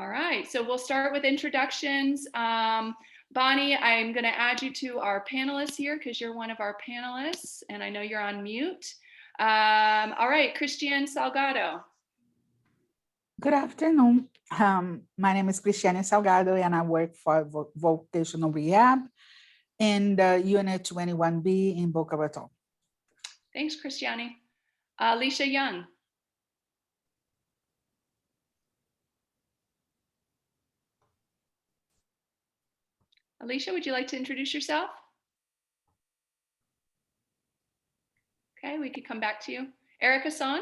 All right, so we'll start with introductions. Bonnie, I'm going to add you to our panelists here because you're one of our panelists, and I know you're on mute. All right, Cristiane Salgado. Good afternoon. My name is Cristiane Salgado, and I work for Vocational Rehab in the Unit 21B in Boca Raton. Thanks, Cristiane. Alicia Young. Alicia, would you like to introduce yourself? Okay, we could come back to you. Erica Son.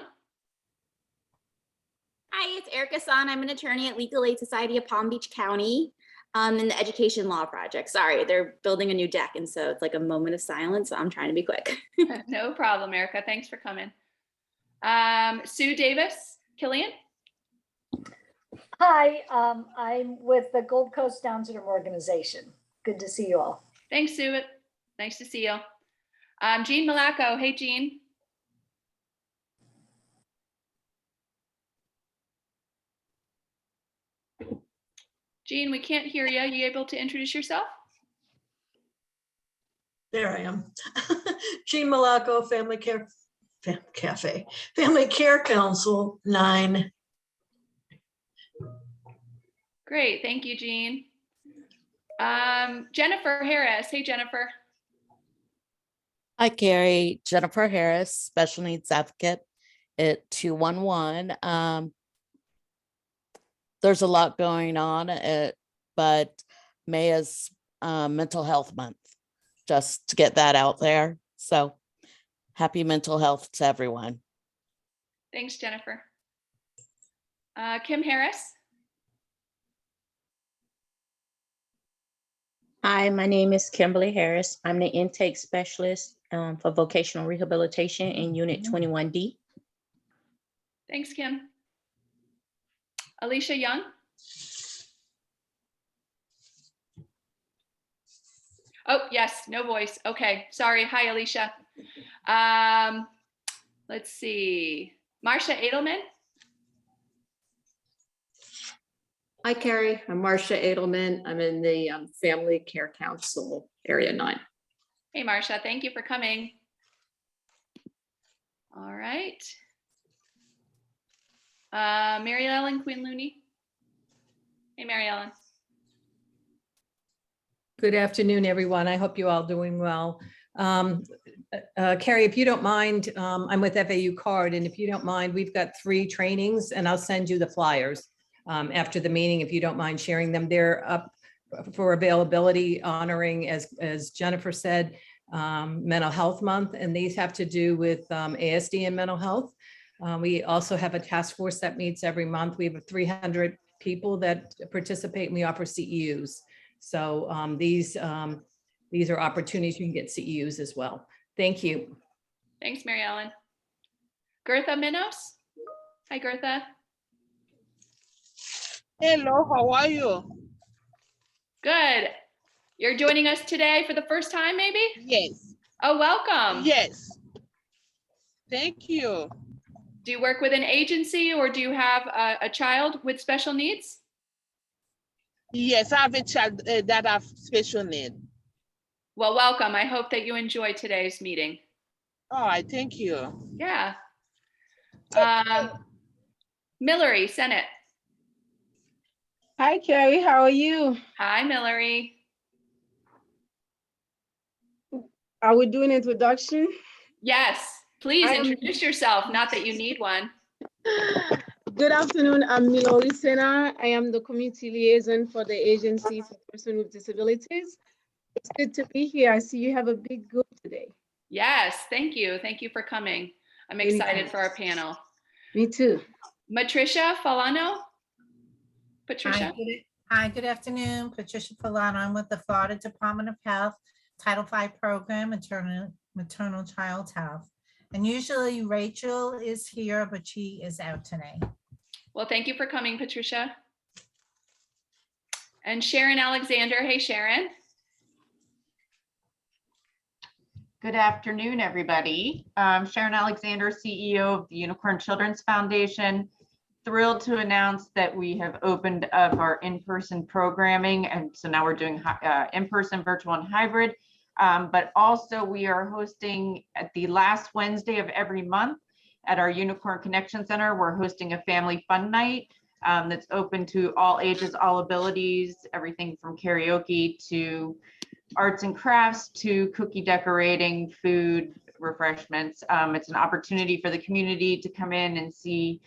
Hi, it's Erica Son. I'm an attorney at Legal Aid Society of Palm Beach County in the Education Law Project. Sorry, they're building a new deck, and so it's like a moment of silence, so I'm trying to be quick. No problem, Erica. Thanks for coming. Sue Davis, Killian. Hi, I'm with the Gold Coast Down Syndrome Organization. Good to see you all. Thanks, Sue. Nice to see you. Jean Malaco. Hey, Jean. Jean, we can't hear you. Are you able to introduce yourself? There I am. Jean Malaco, Family Care Council 9. Great, thank you, Jean. Jennifer Harris. Hey, Jennifer. Hi, Carrie. Jennifer Harris, Special Needs Advocate at 211. There's a lot going on, but May is Mental Health Month, just to get that out there. So happy mental health to everyone. Thanks, Jennifer. Kim Harris. Hi, my name is Kimberly Harris. I'm the intake specialist for vocational rehabilitation in Unit 21D. Thanks, Kim. Alicia Young. Oh, yes, no voice. Okay, sorry. Hi, Alicia. Let's see. Marcia Edelman. Hi, Carrie. I'm Marcia Edelman. I'm in the Family Care Council, Area 9. Hey, Marcia. Thank you for coming. All right. Mary Ellen Quinn Looney. Hey, Mary Ellen. Good afternoon, everyone. I hope you all doing well. Carrie, if you don't mind, I'm with FAU CARD, and if you don't mind, we've got 3 trainings, and I'll send you the flyers after the meeting, if you don't mind sharing them. They're up for availability, honoring, as Jennifer said, Mental Health Month, and these have to do with ASD and mental health. We also have a task force that meets every month. We have 300 people that participate, and we offer CEUs. So these are opportunities you can get CEUs as well. Thank you. Thanks, Mary Ellen. Gertha Minos. Hi, Gertha. Hello, how are you? Good. You're joining us today for the first time, maybe? Yes. Oh, welcome. Yes. Thank you. Do you work with an agency, or do you have a child with special needs? Yes, I have a child that have special need. Well, welcome. I hope that you enjoy today's meeting. All right, thank you. Yeah. Millery, Senate. Hi, Carrie. How are you? Hi, Millery. Are we doing introduction? Yes, please introduce yourself. Not that you need one. Good afternoon. I'm Milori Sena. I am the community liaison for the Agency for Persons with Disabilities. It's good to be here. I see you have a big group today. Yes, thank you. Thank you for coming. I'm excited for our panel. Me too. Matricia Falano. Patricia. Hi, good afternoon. Patricia Falano. I'm with the Florida Department of Health, Title V program, maternal child health. And usually Rachel is here, but she is out today. Well, thank you for coming, Patricia. And Sharon Alexander. Hey, Sharon. Good afternoon, everybody. Sharon Alexander, CEO of the Unicorn Children's Foundation. thrilled to announce that we have opened up our in-person programming. And so now we're doing in-person, virtual, and hybrid. But also we are hosting at the last Wednesday of every month at our Unicorn Connection Center. We're hosting a family fun night that's open to all ages, all abilities, everything from karaoke to arts and crafts to cookie decorating, food, refreshments. It's an opportunity for the community to come in and see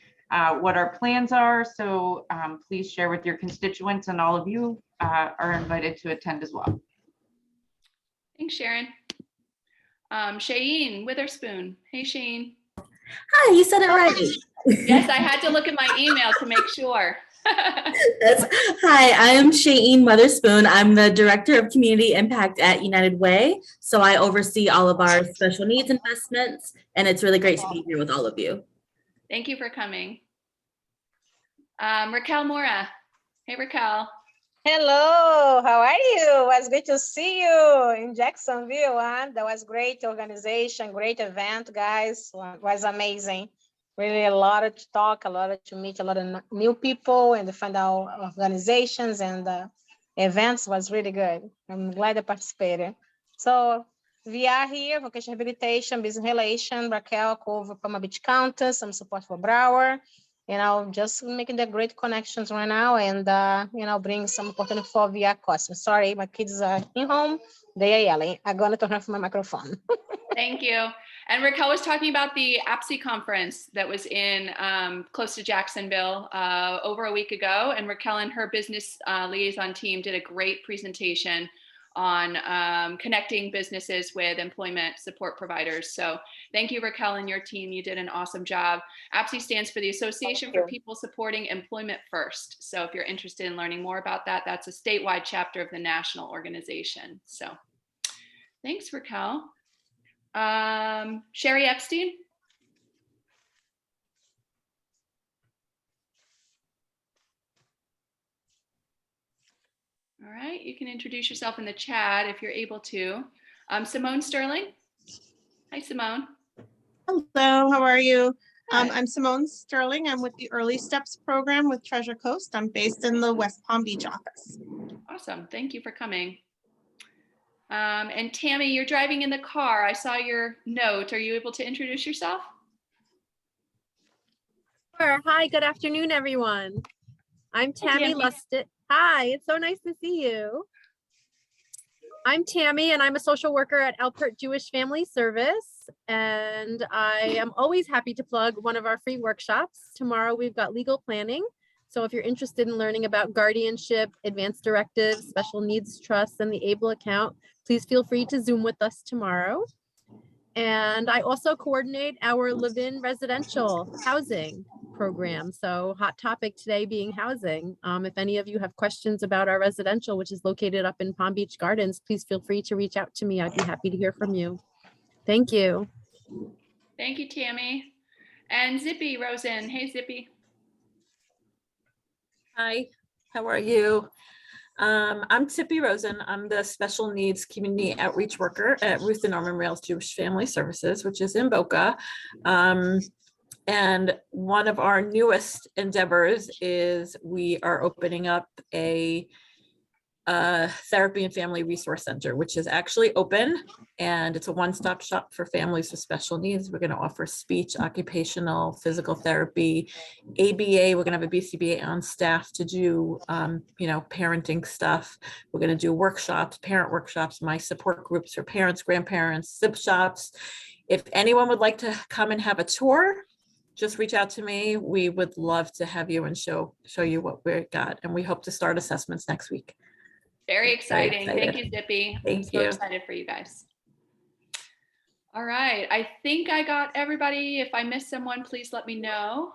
what our plans are. So please share with your constituents, and all of you are invited to attend as well. Thanks, Sharon. Shayeen Witherspoon. Hey, Shayeen. Hi, you said it right. Yes, I had to look at my email to make sure. Hi, I am Shayeen Witherspoon. I'm the Director of Community Impact at United Way. So I oversee all of our special needs investments, and it's really great to be here with all of you. Thank you for coming. Raquel Mora. Hey, Raquel. Hello, how are you? It was good to see you in Jacksonville. Huh? That was great organization, great event, guys. It was amazing. Really a lot to talk, a lot to meet, a lot of new people and to find out organizations and events was really good. I'm glad I participated. So we are here, vocation rehabilitation, business relation, Raquel cover Palm Beach County, some support for Broward. You know, just making the great connections right now and, you know, bring some opportunity for VR costumes. Sorry, my kids are in home. They are yelling. I'm going to turn off my microphone. Thank you. And Raquel was talking about the APSI conference that was in close to Jacksonville over a week ago. And Raquel and her business liaison team did a great presentation on connecting businesses with employment support providers. So thank you, Raquel, and your team. You did an awesome job. APSI stands for the Association for People Supporting Employment First. So if you're interested in learning more about that, that's a statewide chapter of the national organization. So thanks, Raquel. Sherry Epstein. All right, you can introduce yourself in the chat if you're able to. Simone Sterling. Hi, Simone. Hello, how are you? I'm Simone Sterling. I'm with the Early Steps program with Treasure Coast. I'm based in the West Palm Beach office. Awesome, thank you for coming. And Tammy, you're driving in the car. I saw your note. Are you able to introduce yourself? Sure. Hi, good afternoon, everyone. I'm Tammy Lustig. Hi, it's so nice to see you. I'm Tammy, and I'm a social worker at Alpert Jewish Family Service. And I am always happy to plug one of our free workshops. Tomorrow we've got legal planning. So if you're interested in learning about guardianship, advanced directives, special needs trusts, and the ABLE account, please feel free to Zoom with us tomorrow. And I also coordinate our live-in residential housing program. So hot topic today being housing. If any of you have questions about our residential, which is located up in Palm Beach Gardens, please feel free to reach out to me. I'd be happy to hear from you. Thank you. Thank you, Tammy. And Zippy Rosen. Hey, Zippy. Hi, how are you? I'm Tippy Rosen. I'm the special needs community outreach worker at Ruth and Norman Rails Jewish Family Services, which is in Boca. And one of our newest endeavors is we are opening up a therapy and family resource center, which is actually open, and it's a one-stop shop for families with special needs. We're going to offer speech, occupational, physical therapy, ABA. We're going to have a BCBA on staff to do, you know, parenting stuff. We're going to do workshops, parent workshops, my support groups for parents, grandparents, zip shops. If anyone would like to come and have a tour, just reach out to me. We would love to have you and show you what we got. And we hope to start assessments next week. Very exciting. Very excited. Thank you, Zippy. Thank So you. excited for you guys. All right. I think I got everybody. If I missed someone, please let me know.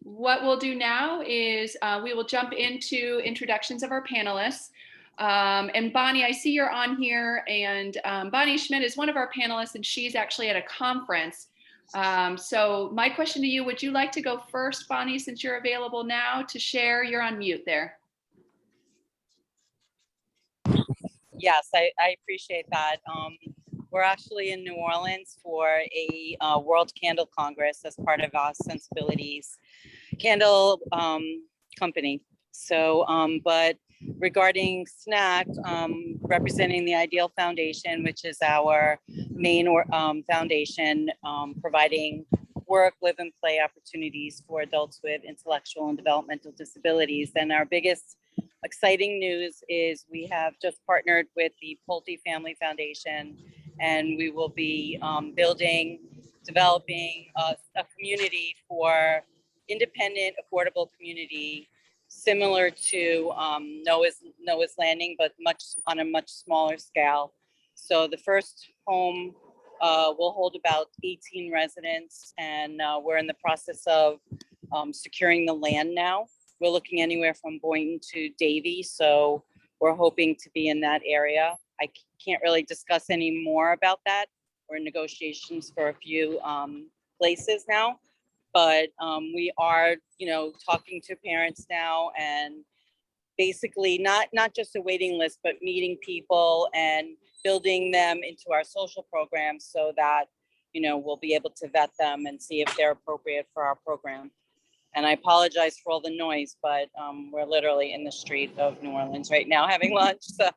What we'll do now is we will jump into introductions of our panelists. And Bonnie, I see you're on here, and Bonnie Schmidt is one of our panelists, and she's actually at a conference. So my question to you, would you like to go first, Bonnie, since you're available now to share? You're on mute there. Yes, I appreciate that. We're actually in New Orleans for a World Candle Congress as part of our Sensibilities Candle company. So, but regarding SNAC, representing the Ideal Foundation, which is our main foundation, providing work, live, and play opportunities for adults with intellectual and developmental disabilities. And our biggest exciting news is we have just partnered with the Pulte Family Foundation, and we will be developing a community for independent, affordable community similar to Noah's Landing, but on a much smaller scale. So the first home will hold about 18 residents, and we're in the process of securing the land now. We're looking anywhere from Boynton to Davie, so we're hoping to be in that area. I can't really discuss any more about that. We're in negotiations for a few places now, but we are, talking to parents now, and basically not just a waiting list, but meeting people and building them into our social programs so that, we'll be able to vet them and see if they're appropriate for our program. And I apologize for all the noise, but we're literally in the street of New Orleans right now having lunch, so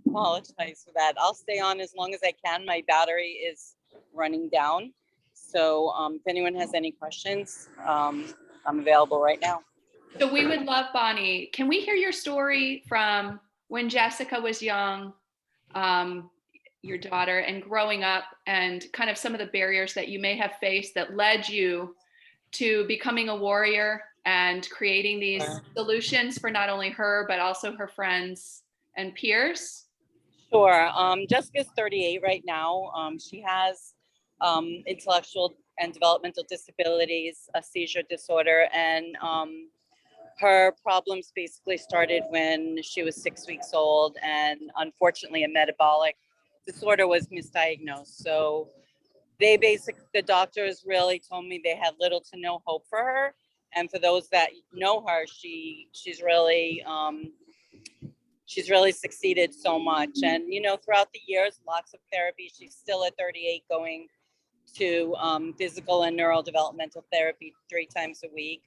apologize for that. I'll stay on as long as I can. My battery is running down. So if anyone has any questions, I'm available right now. So we would love, Bonnie, can we hear your story from when Jessica was young, your daughter, and growing up, and kind of some of the barriers that you may have faced that led you to becoming a warrior and creating these solutions for not only her, but also her friends and peers? Sure. Jessica's 38 right now. She has intellectual and developmental disabilities, a seizure disorder, and her problems basically started when she was 6 weeks old, and unfortunately a metabolic disorder was misdiagnosed. So the doctors really told me they had little to no hope for her. And for those that know her, she's really succeeded so much. And, throughout the years, lots of therapy. She's still at 38 going to physical and neurodevelopmental therapy 3 times a week,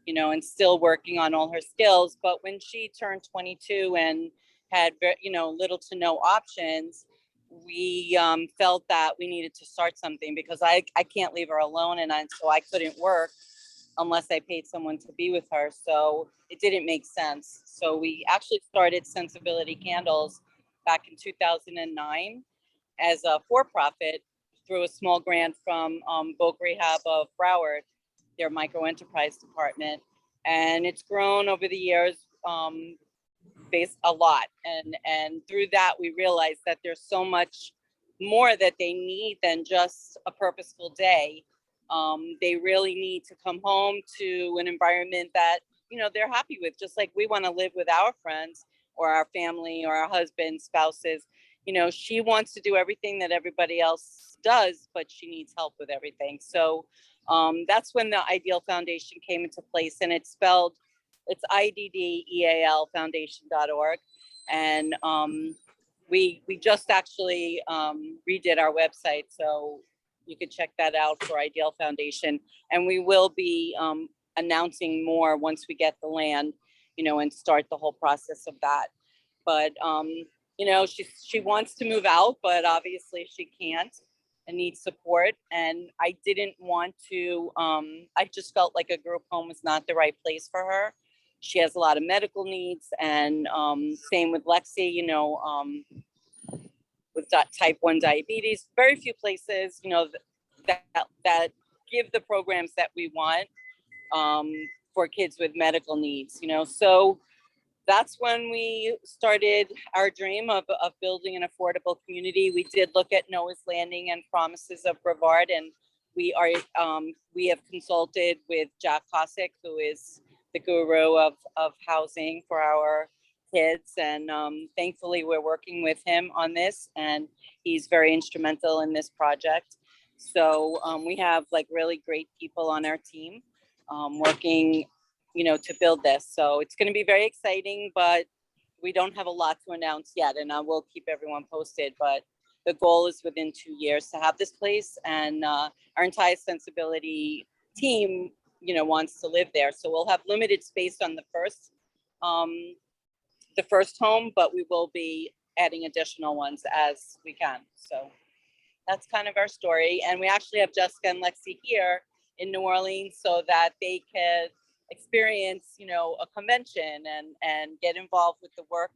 and still working on all her skills. But when she turned 22 and had, little to no options, we felt that we needed to start something, because I can't leave her alone, and so I couldn't work unless I paid someone to be with her. So it didn't make sense. So we actually started Sensibility Candles back in 2009 as a for-profit through a small grant from Voc Rehab of Broward, their microenterprise department. And it's grown over the years a lot. And through that, we realized that there's so much more that they need than just a purposeful day. They really need to come home to an environment that, they're happy with, just like we want to live with our friends or our family or our husbands, spouses. She wants to do everything that everybody else does, but she needs help with everything. So that's when the Ideal Foundation came into place, and it's IDDEAL foundation.org. And we just actually redid our website, so you can check that out for Ideal Foundation. And we will be announcing more once we get the land, and start the whole process of that. But she wants to move out, but obviously she can't and needs support. And I didn't want to, I just felt like a group home was not the right place for her. She has a lot of medical needs, and same with Lexi, with type 1 diabetes. Very few places, that give the programs that we want for kids with medical needs, So that's when we started our dream of building an affordable community. We did look at Noah's Landing and Promises of Brevard, and we have consulted with Jack Kosick, who is the guru of housing for our kids. And thankfully we're working with him on this, and he's very instrumental in this project. So we have really great people on our team working, to build this. So it's going to be very exciting, but we don't have a lot to announce yet, and I will keep everyone posted. But the goal is within 2 years to have this place, and our entire Sensibility team, wants to live there. So we'll have limited space on the first home, but we will be adding additional ones as we can. So that's kind of our story. And we actually have Jessica and Lexi here in New Orleans so that they can experience, a convention and get involved with the work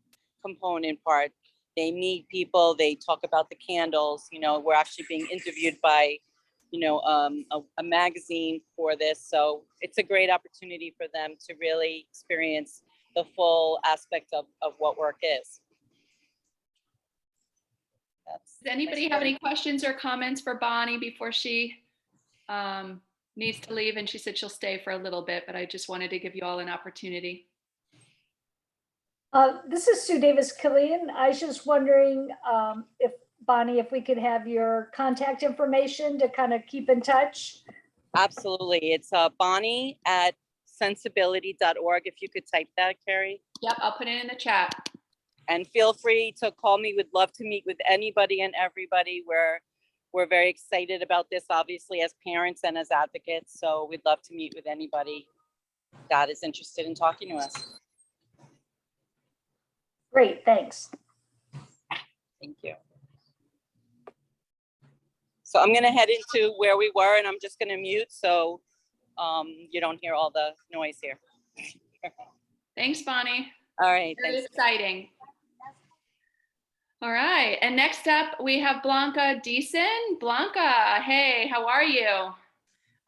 component part. They meet people, they talk about the candles, we're actually being interviewed by, a magazine for this. So it's a great opportunity for them to really experience the full aspect of what work is. Does anybody have any questions or comments for Bonnie before she needs to leave? And she said she'll stay for a little bit, but I just wanted to give you all an opportunity. This is Sue Davis-Killian. I was just wondering if, Bonnie, if we could have your contact information to kind of keep in touch. Absolutely. It's Bonnie at sensibility.org. If you could type that, Carrie. Yep, I'll put it in the chat. And feel free to call me. We'd love to meet with anybody and everybody. We're very excited about this, obviously, as parents and as advocates. So we'd love to meet with anybody that is interested in talking to us. Great, thanks. Thank you. So I'm going to head into where we were, and I'm just going to mute so you don't hear all the noise here. Thanks, Bonnie. All right. Very Thanks. exciting. All right. And next up, we have Blanca Deason. Blanca, hey, how are you?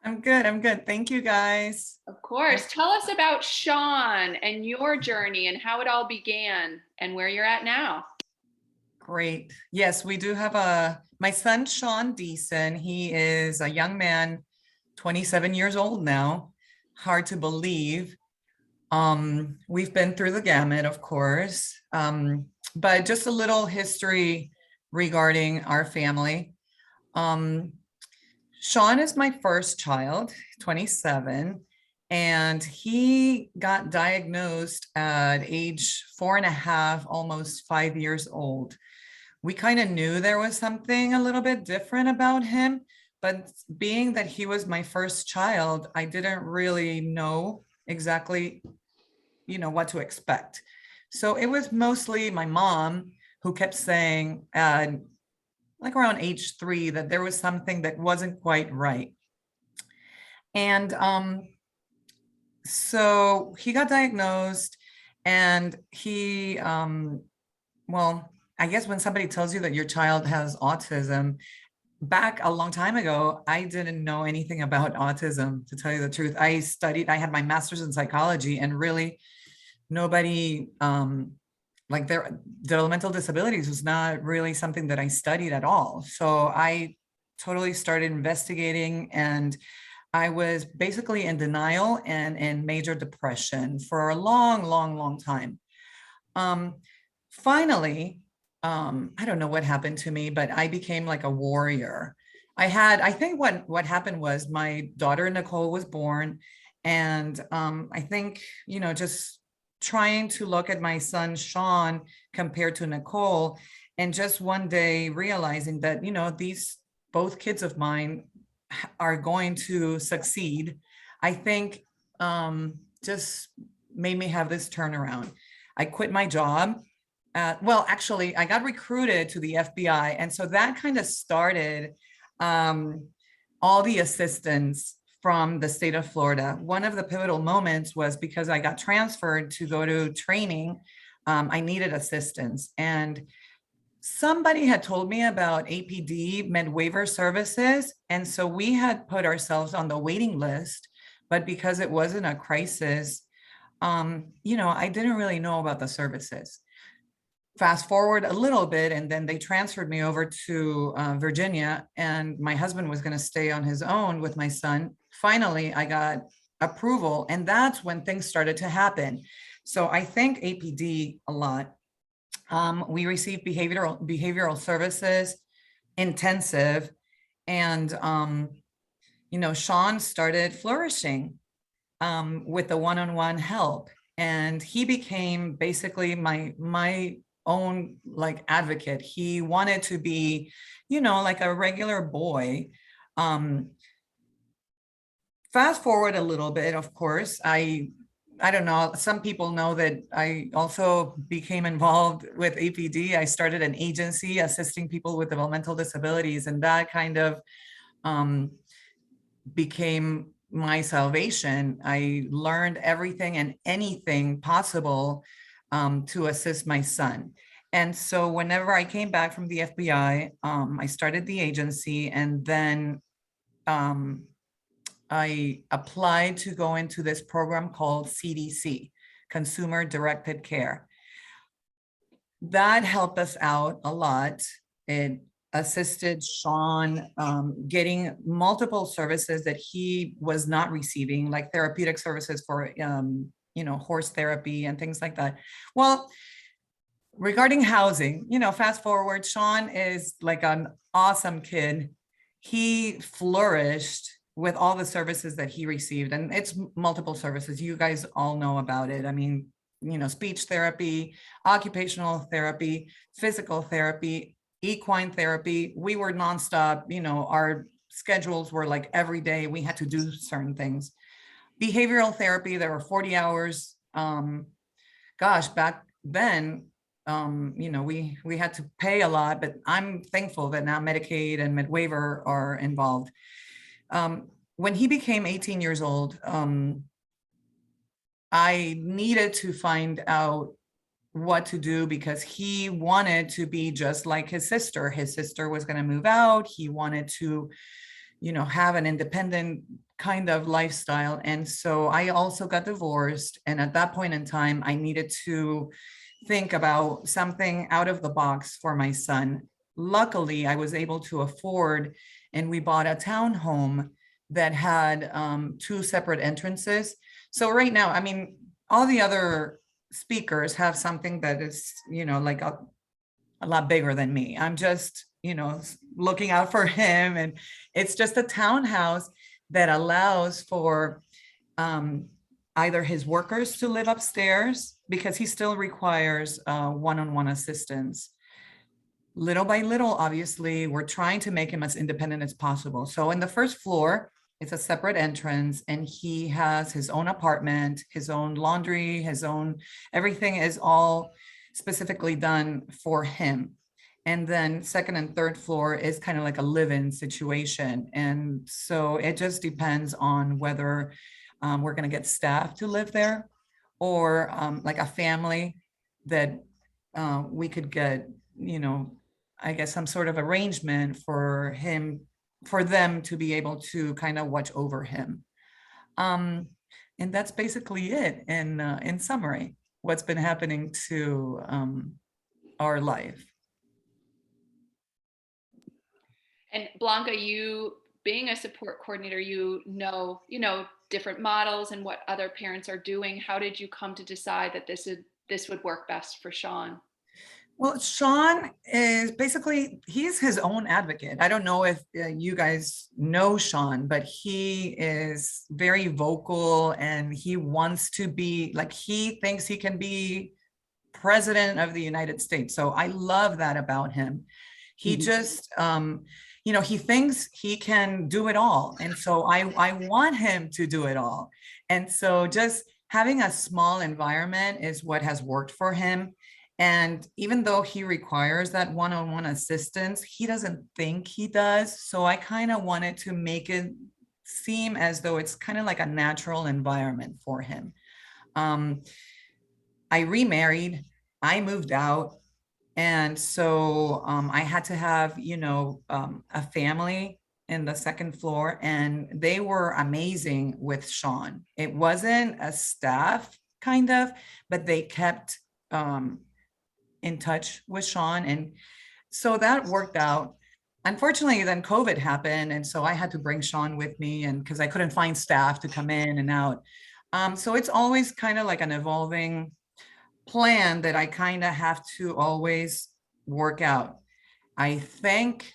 I'm good. I'm good. Thank you, guys. Of course. Tell us about Sean and your journey and how it all began and where you're at now. Great. Yes, we do have my son, Sean Deason. He is a young man, 27 years old now. Hard to believe. We've been through the gamut, of course, but just a little history regarding our family. Sean is my first child, 27, and he got diagnosed at age 4.5, almost 5 years old. We kind of knew there was something a little bit different about him, but being that he was my first child, I didn't really know exactly, what to expect. So it was mostly my mom who kept saying, like around age 3, that there was something that wasn't quite right. And so he got diagnosed, and he, well, I guess when somebody tells you that your child has autism, back a long time ago, I didn't know anything about autism, to tell you the truth. I had my master's in psychology, and really nobody, like their developmental disabilities was not really something that I studied at all. So I totally started investigating, and I was basically in denial and in major depression for a long time. Finally, I don't know what happened to me, but I became like a warrior. I think what happened was my daughter Nicole was born, and I think, just trying to look at my son Sean compared to Nicole, and just one day realizing that, these both kids of mine are going to succeed, I think just made me have this turnaround. I quit my job. Well, actually, I got recruited to the FBI. And so that kind of started all the assistance from the state of Florida. One of the pivotal moments was because I got transferred to go to training. I needed assistance. And somebody had told me about APD, Med Waiver Services. And so we had put ourselves on the waiting list, but because it wasn't a crisis, I didn't really know about the services. Fast forward a little bit, and then they transferred me over to Virginia, and my husband was going to stay on his own with my son. Finally, I got approval, and that's when things started to happen. So I thank APD a lot. We received behavioral services, intensive, and Sean started flourishing with the one-on-one help, and he became basically my own like advocate. He wanted to be, you know, like a regular boy. Fast forward a little bit, of course, I don't know, some people know that I also became involved with APD. I started an agency assisting people with developmental disabilities, and that kind of became my salvation. I learned everything and anything possible to assist my son. And so whenever I came back from the FBI, I started the agency, and then I applied to go into this program called CDC, Consumer Directed Care. That helped us out a lot. It assisted Sean getting multiple services that he was not receiving, like therapeutic services for, you know, horse therapy and things like that. Well, regarding housing, you know, fast forward, Sean is like an awesome kid. He flourished with all the services that he received, and it's multiple services. You guys all know about it. I mean, you know, speech therapy, occupational therapy, physical therapy, equine therapy. We were nonstop, you know, our schedules were like every day we had to do certain things. Behavioral therapy, there were 40 hours. Gosh, back then, you know, we had to pay a lot, but I'm thankful that now Medicaid and MedWaiver are involved. When he became 18 years old, I needed to find out what to do because he wanted to be just like his sister. His sister was going to move out. He wanted to, you know, have an independent kind of lifestyle. And so I also got divorced. And at that point in time, I needed to think about something out of the box for my son. Luckily, I was able to afford, and we bought a townhome that had 2 separate entrances. So right now, I mean, all the other speakers have something that is, you know, like a lot bigger than me. I'm just, you know, looking out for him. And it's just a townhouse that allows for either his workers to live upstairs, because he still requires one-on-one assistance. Little by little, obviously, we're trying to make him as independent as possible. So in the first floor, it's a separate entrance, and he has his own apartment, his own laundry, his own, everything is all specifically done for him. And then second and third floor is kind of like a live-in situation. And so it just depends on whether we're going to get staff to live there, or like a family that we could get, you know, I guess some sort of arrangement for him, for them to be able to kind of watch over him. And that's basically it in summary, what's been happening to our life. And Blanca, you being a support coordinator, you know, different models and what other parents are doing. How did you come to decide that this would work best for Sean? Well, Sean is basically, he's his own advocate. I don't know if you guys know Sean, but he is very vocal, and he wants to be, like, he thinks he can be president of the United States. So I love that about him. He just, you know, he thinks he can do it all. And so I want him to do it all. And so just having a small environment is what has worked for him. And even though he requires that one-on-one assistance, he doesn't think he does. So I kind of wanted to make it seem as though it's kind of like a natural environment for him. I remarried, I moved out. And so I had to have, you know, a family in the second floor, and they were amazing with Sean. It wasn't a staff kind of, but they kept in touch with Sean. And so that worked out. Unfortunately, then COVID happened. And so I had to bring Sean with me, and because I couldn't find staff to come in and out. So it's always kind of like an evolving plan that I kind of have to always work out. I think,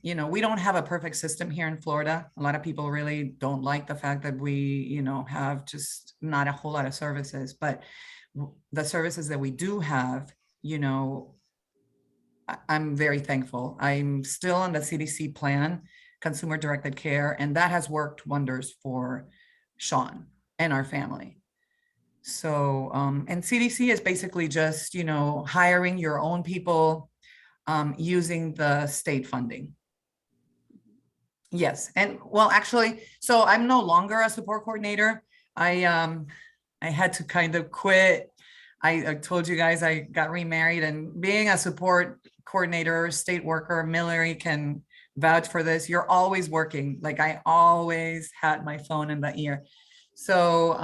you know, we don't have a perfect system here in Florida. A lot of people really don't like the fact that we, you know, have just not a whole lot of services, but the services that we do have you know, I'm very thankful. I'm still on the CDC plan, consumer directed care, and that has worked wonders for Sean and our family. So, and CDC is basically just, you know, hiring your own people using the state funding. Yes, and well, actually, so I'm no longer a support coordinator. I had to kind of quit. I told you guys I got remarried, and being a support coordinator, state worker, Millery can vouch for this. You're always working. Like I always had my phone in the ear. So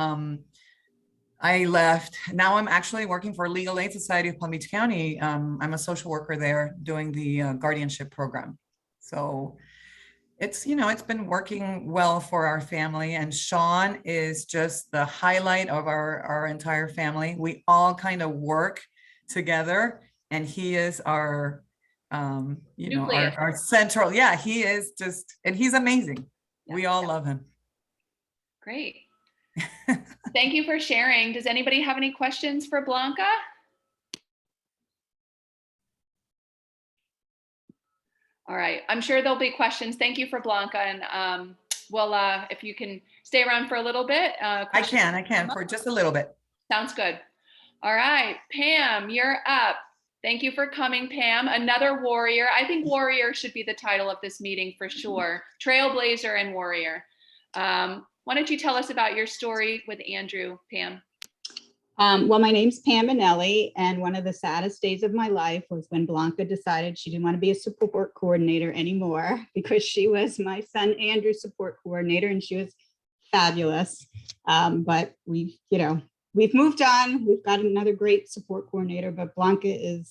I left. Now I'm actually working for Legal Aid Society of Palm Beach County. I'm a social worker there doing the guardianship program. So it's, you know, it's been working well for our family, and Sean is just the highlight of our entire family. We all kind of work together, and he is our, you know, our central, yeah, he is just, and he's amazing. We all love him. Great. Thank you for sharing. Does anybody have any questions for Blanca? All right, I'm sure there'll be questions. Thank you for Blanca, and well, if you can stay around for a little bit. I can for just a little bit. Sounds good. All right, Pam, you're up. Thank you for coming, Pam. Another warrior. I think warrior should be the title of this meeting for sure. Trailblazer and warrior. Why don't you tell us about your story with Andrew, Pam? Well, my name's Pam Minnelli, and one of the saddest days of my life was when Blanca decided she didn't want to be a support coordinator anymore, because she was my son Andrew's support coordinator, and she was fabulous. But we've moved on. We've got another great support coordinator, but Blanca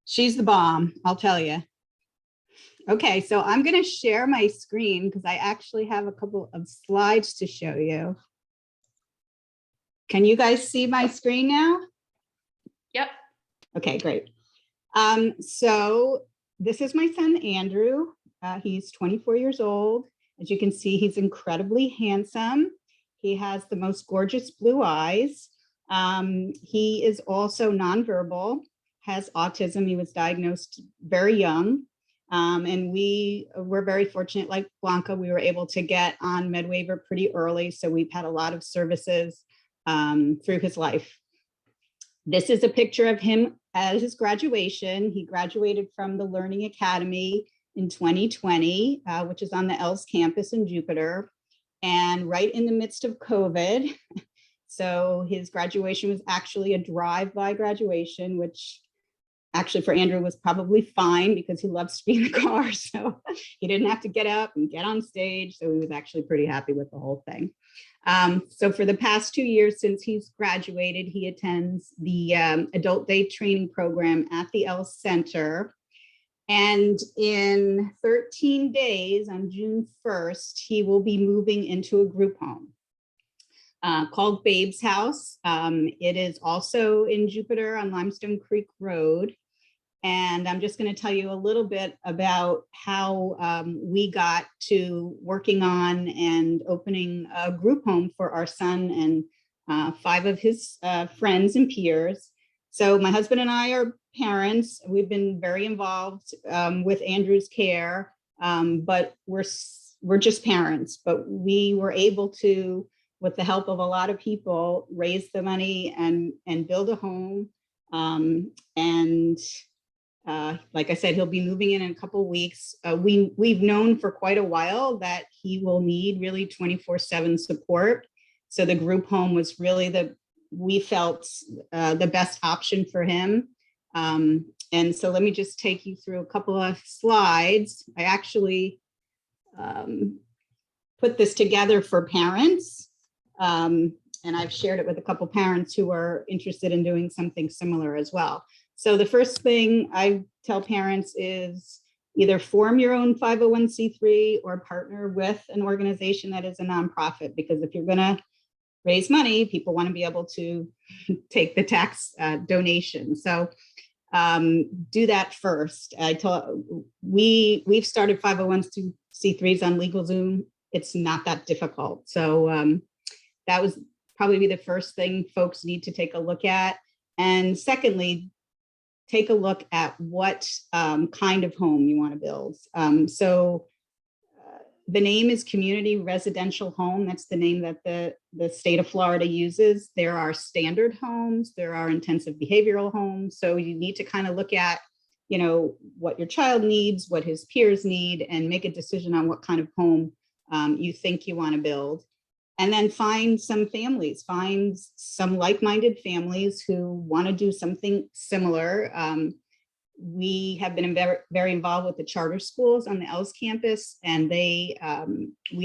she's the bomb, I'll tell you. Okay, so I'm going to share my screen because I actually have a couple of slides to show you. Can you guys see my screen now? Yep. Okay, great. So this is my son, Andrew. He's 24 years old. As you can see, he's incredibly handsome. He has the most gorgeous blue eyes. He is also nonverbal, has autism. He was diagnosed very young. And we were very fortunate, like Blanca, we were able to get on MedWaiver pretty early. So we've had a lot of services through his life. This is a picture of him at his graduation. He graduated from the Learning Academy in 2020, which is on the ELS campus in Jupiter, and right in the midst of COVID. So his graduation was actually a drive-by graduation, which actually for Andrew was probably fine because he loves to be in the car. So he didn't have to get up and get on stage. So he was actually pretty happy with the whole thing. So for the past 2 years since he's graduated, he attends the adult day training program at the ELS Center. And in 13 days on June 1st, he will be moving into a group home called Babe's House. It is also in Jupiter on Limestone Creek Road. And I'm just going to tell you a little bit about how we got to working on and opening a group home for our son and 5 of his friends and peers. So my husband and I are parents. We've been very involved with Andrew's care, but we're just parents. But we were able to, with the help of a lot of people, raise the money and build a home. Like I said, he'll be moving in a couple of weeks. We've known for quite a while that he will need really 24/7 support. So the group home was really we felt the best option for him. And so let me just take you through a couple of slides. I actually put this together for parents. And I've shared it with a couple parents who are interested in doing something similar as well. So the first thing I tell parents is either form your own 501c3 or partner with an organization that is a nonprofit, because if you're going to raise money, people want to be able to take the tax donation. So do that first. We've started 501c3s on LegalZoom. It's not that difficult. So that was probably the first thing folks need to take a look at. And secondly, take a look at what kind of home you want to build. The name is community residential home. That's the name that the state of Florida uses. There are standard homes, there are intensive behavioral homes. So you need to kind of look at, you know, what your child needs, what his peers need, and make a decision on what kind of home you think you want to build. And then find some families, find some like-minded families who want to do something similar. We have been very involved with the charter schools on the ELS campus, and we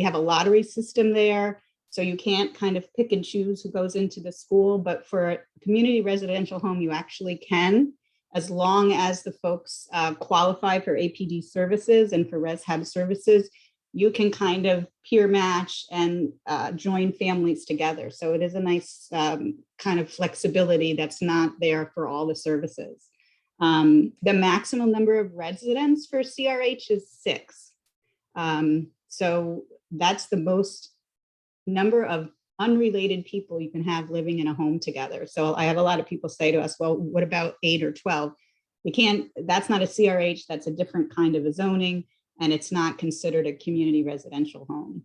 have a lottery system there. So you can't kind of pick and choose who goes into the school, but for a community residential home, you actually can, as long as the folks qualify for APD services and for ResHab services, you can kind of peer match and join families together. So it is a nice kind of flexibility that's not there for all the services. The maximum number of residents for CRH is 6. So that's the most number of unrelated people you can have living in a home together. So I have a lot of people say to us, well, what about 8 or 12? We can't, that's not a CRH, that's a different kind of a zoning, and it's not considered a community residential home.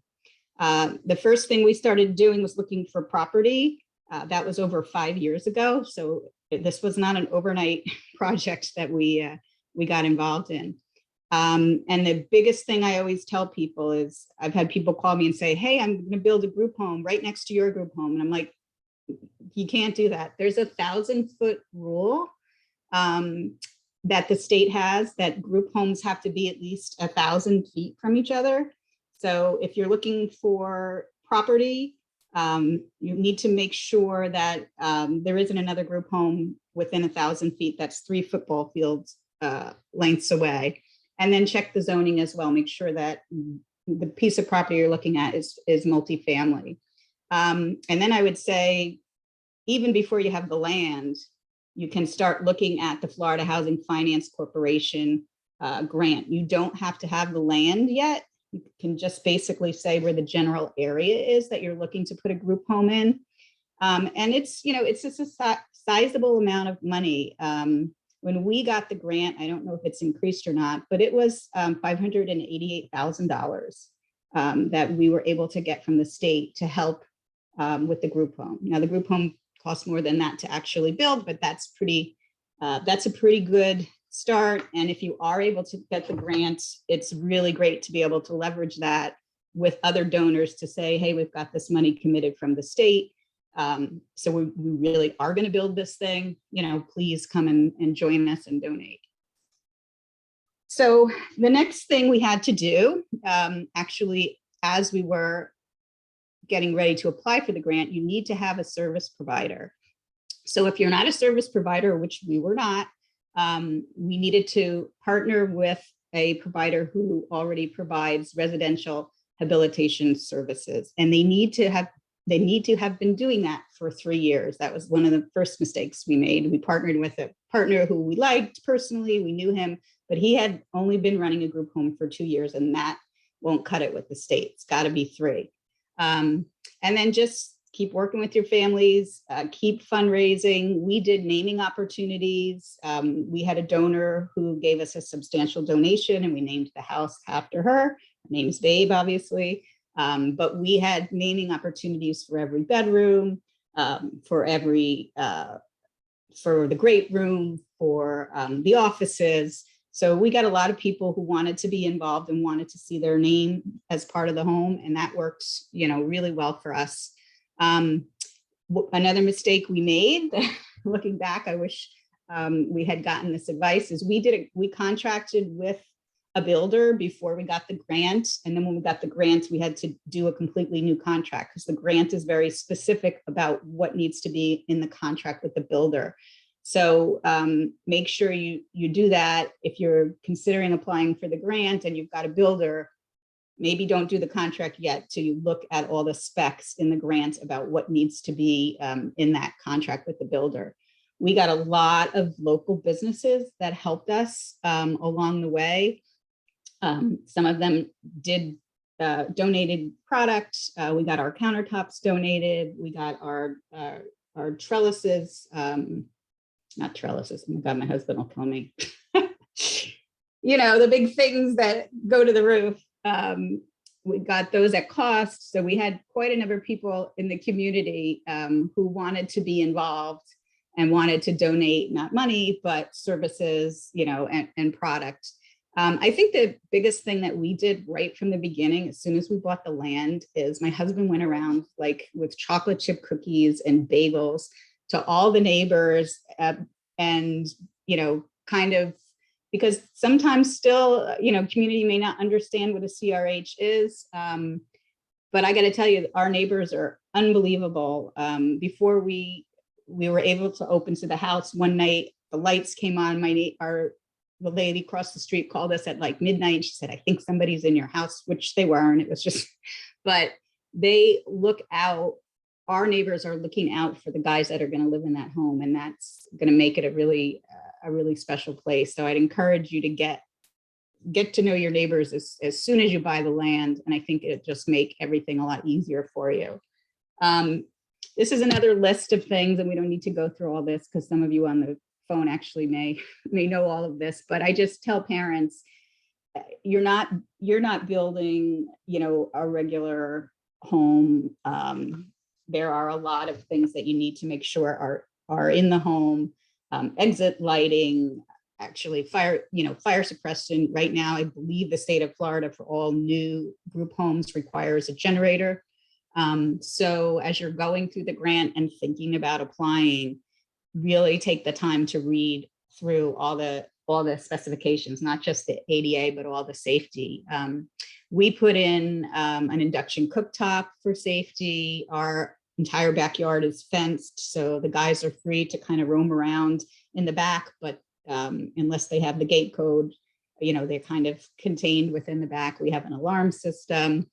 The first thing we started doing was looking for property. That was over 5 years ago. So this was not an overnight project that we got involved in. And the biggest thing I always tell people is, I've had people call me and say, hey, I'm going to build a group home right next to your group home. And I'm like, you can't do that. There's a 1,000-foot rule that the state has, that group homes have to be at least 1,000 feet from each other. So if you're looking for property, you need to make sure that there isn't another group home within 1,000 feet that's 3 football fields lengths away. And then check the zoning as well. Make sure that the piece of property you're looking at is multifamily. And then I would say, even before you have the land, you can start looking at the Florida Housing Finance Corporation grant. You don't have to have the land yet. You can just basically say where the general area is that you're looking to put a group home in. And it's, you know, it's just a sizable amount of money. When we got the grant, I don't know if it's increased or not, but it was $588,000 that we were able to get from the state to help with the group home. Now, the group home costs more than that to actually build, but that's a pretty good start. And if you are able to get the grant, it's really great to be able to leverage that with other donors to say, hey, we've got this money committed from the state. So we really are going to build this thing, you know, please come and join us and donate. So the next thing we had to do, actually, as we were getting ready to apply for the grant, you need to have a service provider. So if you're not a service provider, which we were not, we needed to partner with a provider who already provides residential habilitation services, and they need to have been doing that for 3 years. That was one of the first mistakes we made. We partnered with a partner who we liked personally, we knew him, but he had only been running a group home for 2 years, and that won't cut it with the state. It's got to be 3. And then just keep working with your families, keep fundraising. We did naming opportunities. We had a donor who gave us a substantial donation, and we named the house after her. Her name's Babe, obviously. But we had naming opportunities for every bedroom, for the great room, for the offices. So we got a lot of people who wanted to be involved and wanted to see their name as part of the home, and that works, you know, really well for us. Another mistake we made, looking back, I wish we had gotten this advice, is we contracted with a builder before we got the grant. And then when we got the grant, we had to do a completely new contract, because the grant is very specific about what needs to be in the contract with the builder. So make sure you do that. If you're considering applying for the grant and you've got a builder, maybe don't do the contract yet till you look at all the specs in the grant about what needs to be in that contract with the builder. We got a lot of local businesses that helped us along the way. Some of them did donated products. We got our countertops donated. We got our trellises not trellises. Oh my God, my husband will kill me. You know, the big things that go to the roof. We got those at cost. So we had quite a number of people in the community who wanted to be involved and wanted to donate, not money, but services, you know, and product. I think the biggest thing that we did right from the beginning, as soon as we bought the land, is my husband went around like with chocolate chip cookies and bagels to all the neighbors and, you know, kind of, because sometimes still, you know, community may not understand what a CRH is. But I got to tell you, our neighbors are unbelievable. Before we were able to open to the house one night, the lights came on. The lady across the street called us at like midnight. And she said, I think somebody's in your house, which they weren't. It was just, but they look out. Our neighbors are looking out for the guys that are going to live in that home. And that's going to make it a really special place. So I'd encourage you to get to know your neighbors as soon as you buy the land. And I think it just make everything a lot easier for you. This is another list of things, and we don't need to go through all this because some of you on the phone actually may know all of this, but I just tell parents, you're not building, you know, a regular home. There are a lot of things that you need to make sure are in the home. Exit lighting, actually fire suppression. Right now, I believe the state of Florida for all new group homes requires a generator. So as you're going through the grant and thinking about applying, really take the time to read through all the specifications, not just the ADA, but all the safety. We put in an induction cooktop for safety. Our entire backyard is fenced, so the guys are free to kind of roam around in the back, but unless they have the gate code, you know, they're kind of contained within the back. We have an alarm system.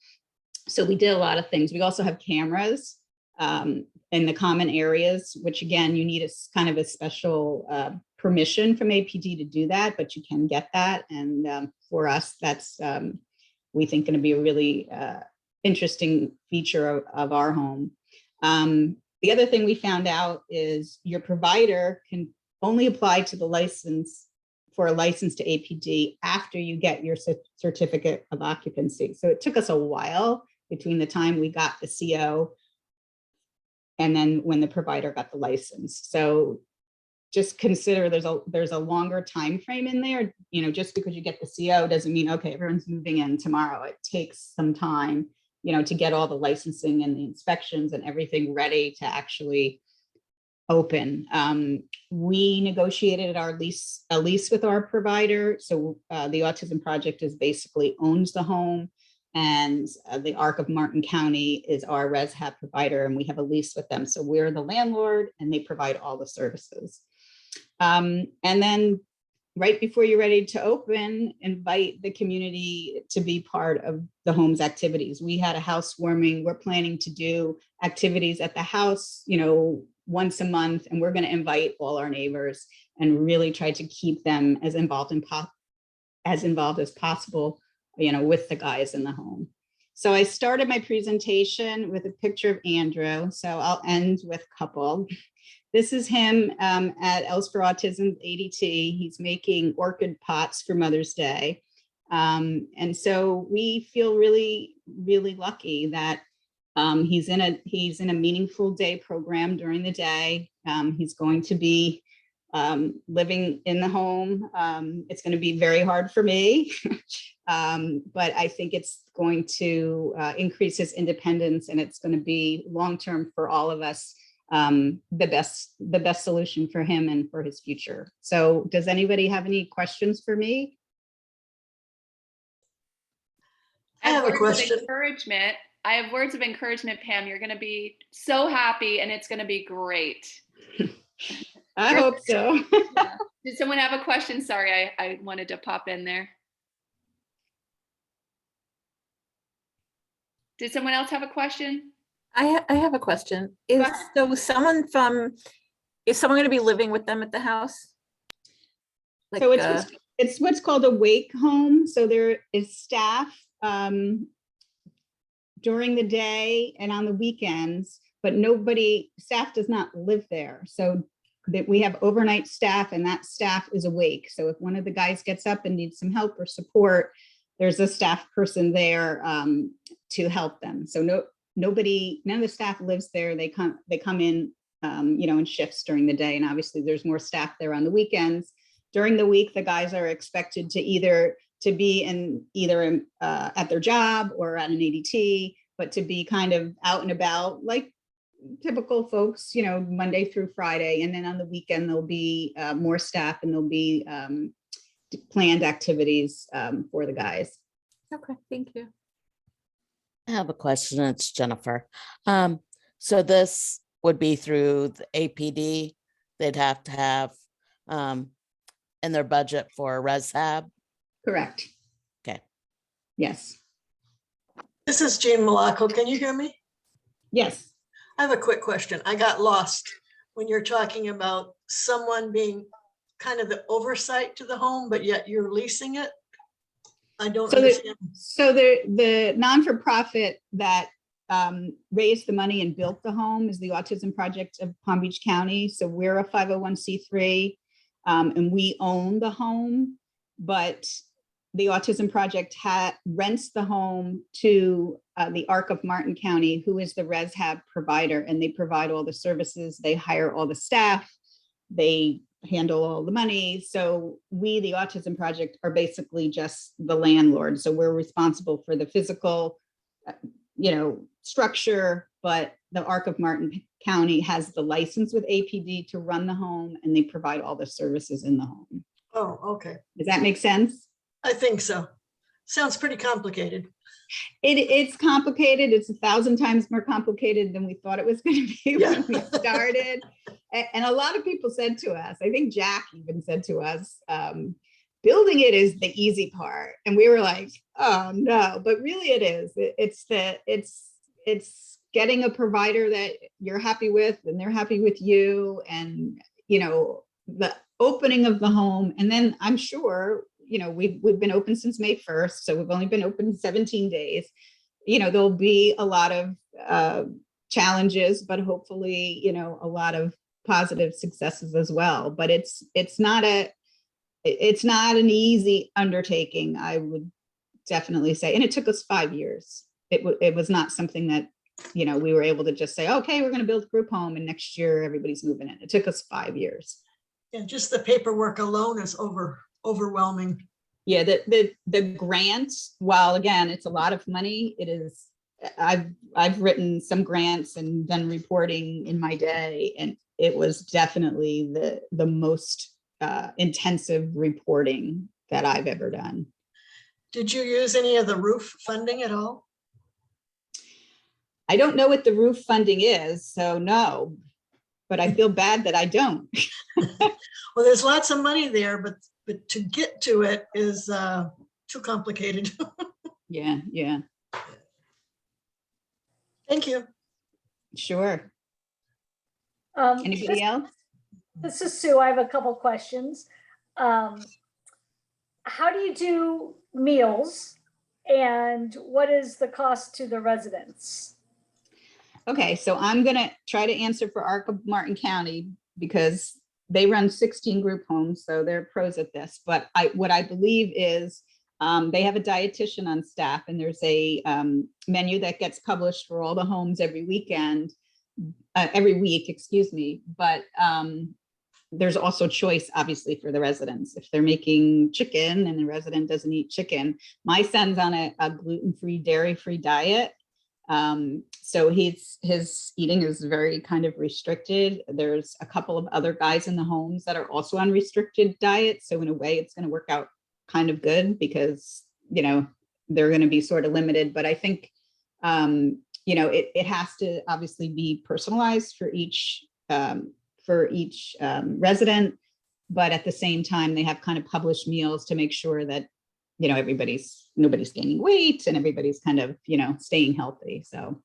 So we did a lot of things. We also have cameras in the common areas, which again, you need a kind of a special permission from APD to do that, but you can get that. And for us, that's, we think, going to be a really interesting feature of our home. The other thing we found out is your provider can only apply to the license for a license to APD after you get your certificate of occupancy. So it took us a while between the time we got the CO and then when the provider got the license. So just consider there's a longer time frame in there. You know, just because you get the CO doesn't mean, okay, everyone's moving in tomorrow. It takes some time, you know, to get all the licensing and the inspections and everything ready to actually open. We negotiated a lease with our provider. So the Autism Project basically owns the home, and the ARC of Martin County is our ResHab provider, and we have a lease with them. So we're the landlord and they provide all the services. And then right before you're ready to open, invite the community to be part of the home's activities. We had a housewarming. We're planning to do activities at the house, you know, once a month, and we're going to invite all our neighbors and really try to keep them as involved as possible, you know, with the guys in the home. So I started my presentation with a picture of Andrew. So I'll end with a couple. This is him at Els for Autism ADT. He's making orchid pots for Mother's Day. And so we feel really, really lucky that he's in a meaningful day program during the day. He's going to be living in the home. It's going to be very hard for me, but I think it's going to increase his independence, and it's going to be long-term for all of us, the best solution for him and for his future. So does anybody have any questions for me? I have a question. I have words of encouragement, Pam. You're going to be so happy and it's going to be great. I hope so. Yeah. Did someone have a question? Sorry, I wanted to pop in there. Did someone else have a question? I have a question. Is someone going to be living with them at the house? Like, so it's what's called a wake home. So there is staff during the day and on the weekends, but staff does not live there. So that we have overnight staff, and that staff is awake. So if one of the guys gets up and needs some help or support, there's a staff person there to help them. So none of the staff lives there. They come in, in shifts during the day, and obviously there's more staff there on the weekends. During the week, the guys are expected to be either at their job or at an ADT, but to be kind of out and about like typical folks, Monday through Friday. And then on the weekend, there'll be more staff, and there'll be planned activities for the guys. Okay, thank you. I have a question. It's Jennifer. So this would be through the APD. They'd have to have in their budget for rehab. Correct. Okay. Yes. This is Jane Malacco. Can you hear me? Yes. I have a quick question. I got lost when you're talking about someone being kind of the oversight to the home, but yet you're leasing it. I don't understand. So the non-for-profit that raised the money and built the home is the Autism Project of Palm Beach County. So we're a 501c3 and we own the home, but the Autism Project rents the home to the ARC of Martin County, who is the rehab provider, and they provide all the services. They hire all the staff. They handle all the money. So we, the Autism Project, are basically just the landlord. So we're responsible for the physical, structure, but the ARC of Martin County has the license with APD to run the home, and they provide all the services in the home. Oh, okay. Does that make sense? I think so. Sounds pretty complicated. It's complicated. It's 1,000 times more complicated than we thought it was going to be when we started. And a lot of people said to us, I think Jack even said to us, building it is the easy part. And we were like, oh no, but really it is. It's getting a provider that you're happy with and they're happy with you, and the opening of the home. And then I'm sure, we've been open since May 1st, so we've only been open 17 days. There'll be a lot of challenges, but hopefully, a lot of positive successes as well. But it's not an easy undertaking, I would definitely say. And it took us 5 years. It was not something that, we were able to just say, okay, we're going to build a group home and next year everybody's moving in. It took us 5 years. And just the paperwork alone is overwhelming. Yeah, the grant, while again, it's a lot of money, it is, I've written some grants and done reporting in my day, and it was definitely the most intensive reporting that I've ever done. Did you use any of the roof funding at all? I don't know what the roof funding is, so no, but I feel bad that I don't. Well, there's lots of money there, but to get to it is too complicated. Yeah. Thank you. Sure. Anybody else? This is Sue. I have a couple questions. How do you do meals, and what is the cost to the residents? Okay, so I'm gonna try to answer for ARC of Martin County because they run 16 group homes, so they're pros at this. But what I believe is they have a dietitian on staff, and there's a menu that gets published for all the homes every week, excuse me. But there's also choice, obviously, for the residents. If they're making chicken and the resident doesn't eat chicken, my son's on a gluten-free, dairy-free diet. So his eating is very kind of restricted. There's a couple of other guys in the homes that are also on restricted diets. So in a way, it's going to work out kind of good because, they're going to be sort of limited. But I think, it has to obviously be personalized for each resident. But at the same time, they have kind of published meals to make sure that nobody's gaining weight and everybody's kind of, staying healthy. So.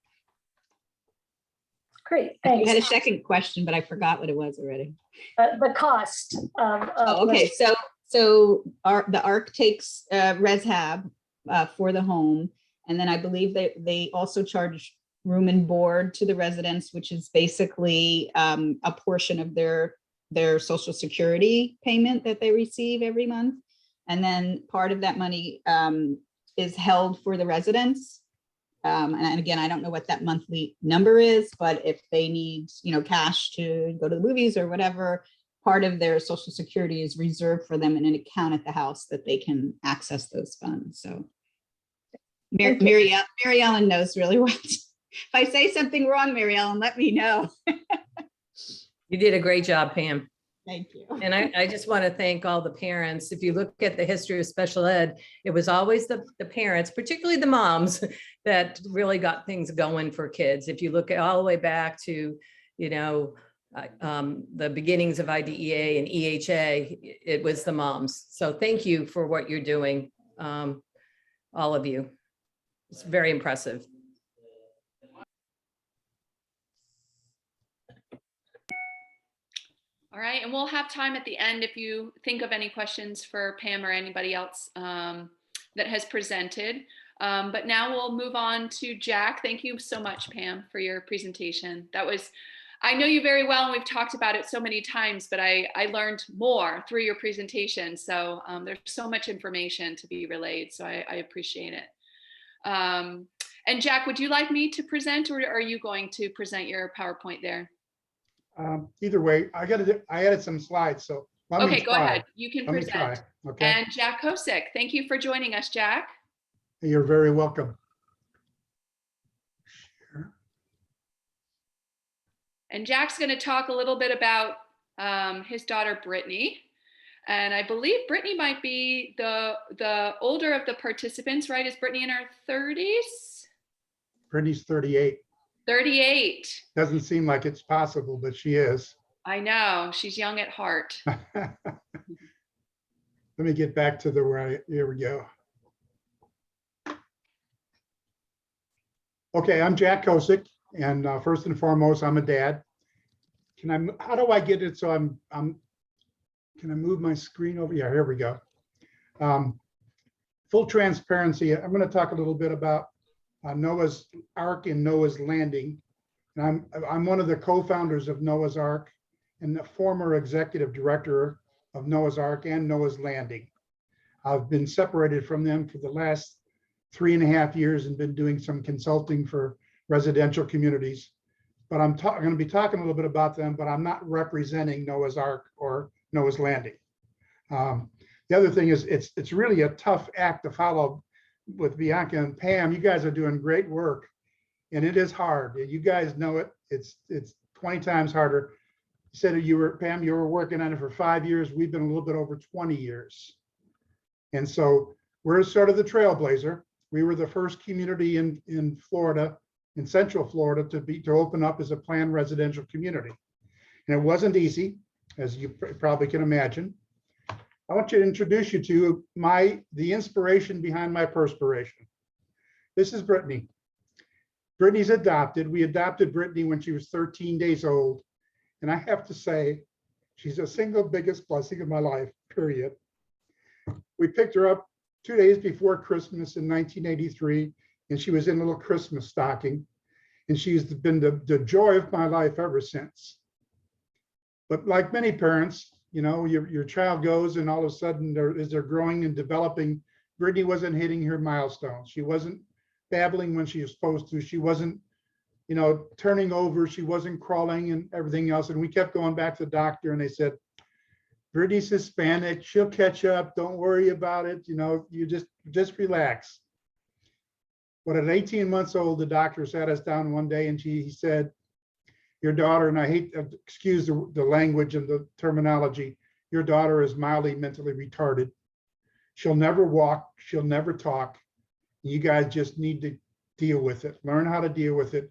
Great, You thanks. had a second question, but I forgot what it was already. The cost of. Okay, so the ARC takes rehab for the home. And then I believe that they also charge room and board to the residents, which is basically a portion of their their Social Security payment that they receive every month. And then part of that money is held for the residents. And again, I don't know what that monthly number is, but if they need, cash to go to the movies or whatever, part of their Social Security is reserved for them in an account at the house that they can access those funds. So Mary Ellen knows really well. If I say something wrong, Mary Ellen, let me know. You did a great job, Pam. Thank you. And I just want to thank all the parents. If you look at the history of special ed, it was always the parents, particularly the moms, that really got things going for kids. If you look at all the way back to, the beginnings of IDEA and EHA, it was the moms. So thank you for what you're doing, all of you. It's very impressive. All right, and we'll have time at the end if you think of any questions for Pam or anybody else that has presented. But now we'll move on to Jack. Thank you so much, Pam, for your presentation. I know you very well and we've talked about it so many times, but I learned more through your presentation. So there's so much information to be relayed, so I appreciate it. And Jack, would you like me to present or are you going to present your PowerPoint there? Either way, I added some slides, so let me Okay, go try. ahead. You can Let me present. try, okay? And Jack Kosick, thank you for joining us, Jack. You're very welcome. And Jack's going to talk a little bit about his daughter, Brittany. And I believe Brittany might be the older of the participants, right? Is Brittany in her 30s? Brittany's 38. 38. Doesn't seem like it's possible, but she is. I know, she's young at heart. Let me get back to here we go. Okay, I'm Jack Kosick, and first and foremost, I'm a dad. How do I get it so can I move my screen over? Yeah, here we go. Full transparency, I'm going to talk a little bit about Noah's Ark and Noah's Landing. And I'm one of the co-founders of Noah's Ark and the former executive director of Noah's Ark and Noah's Landing. I've been separated from them for the last 3.5 years and been doing some consulting for residential communities. But I'm going to be talking a little bit about them, but I'm not representing Noah's Ark or Noah's Landing. The other thing is it's really a tough act to follow with Bianca and Pam. You guys are doing great work and it is hard. You guys know it. It's 20 times harder. You said Pam, you were working on it for 5 years. We've been a little bit over 20 years. And so we're sort of the trailblazer. We were the first community in Florida, in Central Florida, to open up as a planned residential community. And it wasn't easy, as you probably can imagine. I want to introduce you to the inspiration behind my perspiration. This is Brittany. Brittany's adopted. We adopted Brittany when she was 13 days old. And I have to say, she's the single biggest blessing of my life, period. We picked her up 2 days before Christmas in 1983, and she was in a little Christmas stocking. And she's been the joy of my life ever since. But like many parents, your child goes and all of a sudden as they're growing and developing, Brittany wasn't hitting her milestones. She wasn't babbling when she was supposed to. She wasn't, turning over. She wasn't crawling and everything else. And we kept going back to the doctor and they said, Brittany's Hispanic. She'll catch up. Don't worry about it. You just relax. But at 18 months old, the doctor sat us down one day and he said, your daughter, and I hate to excuse the language and the terminology, your daughter is mildly mentally retarded. She'll never walk. She'll never talk. You guys just need to deal with it. Learn how to deal with it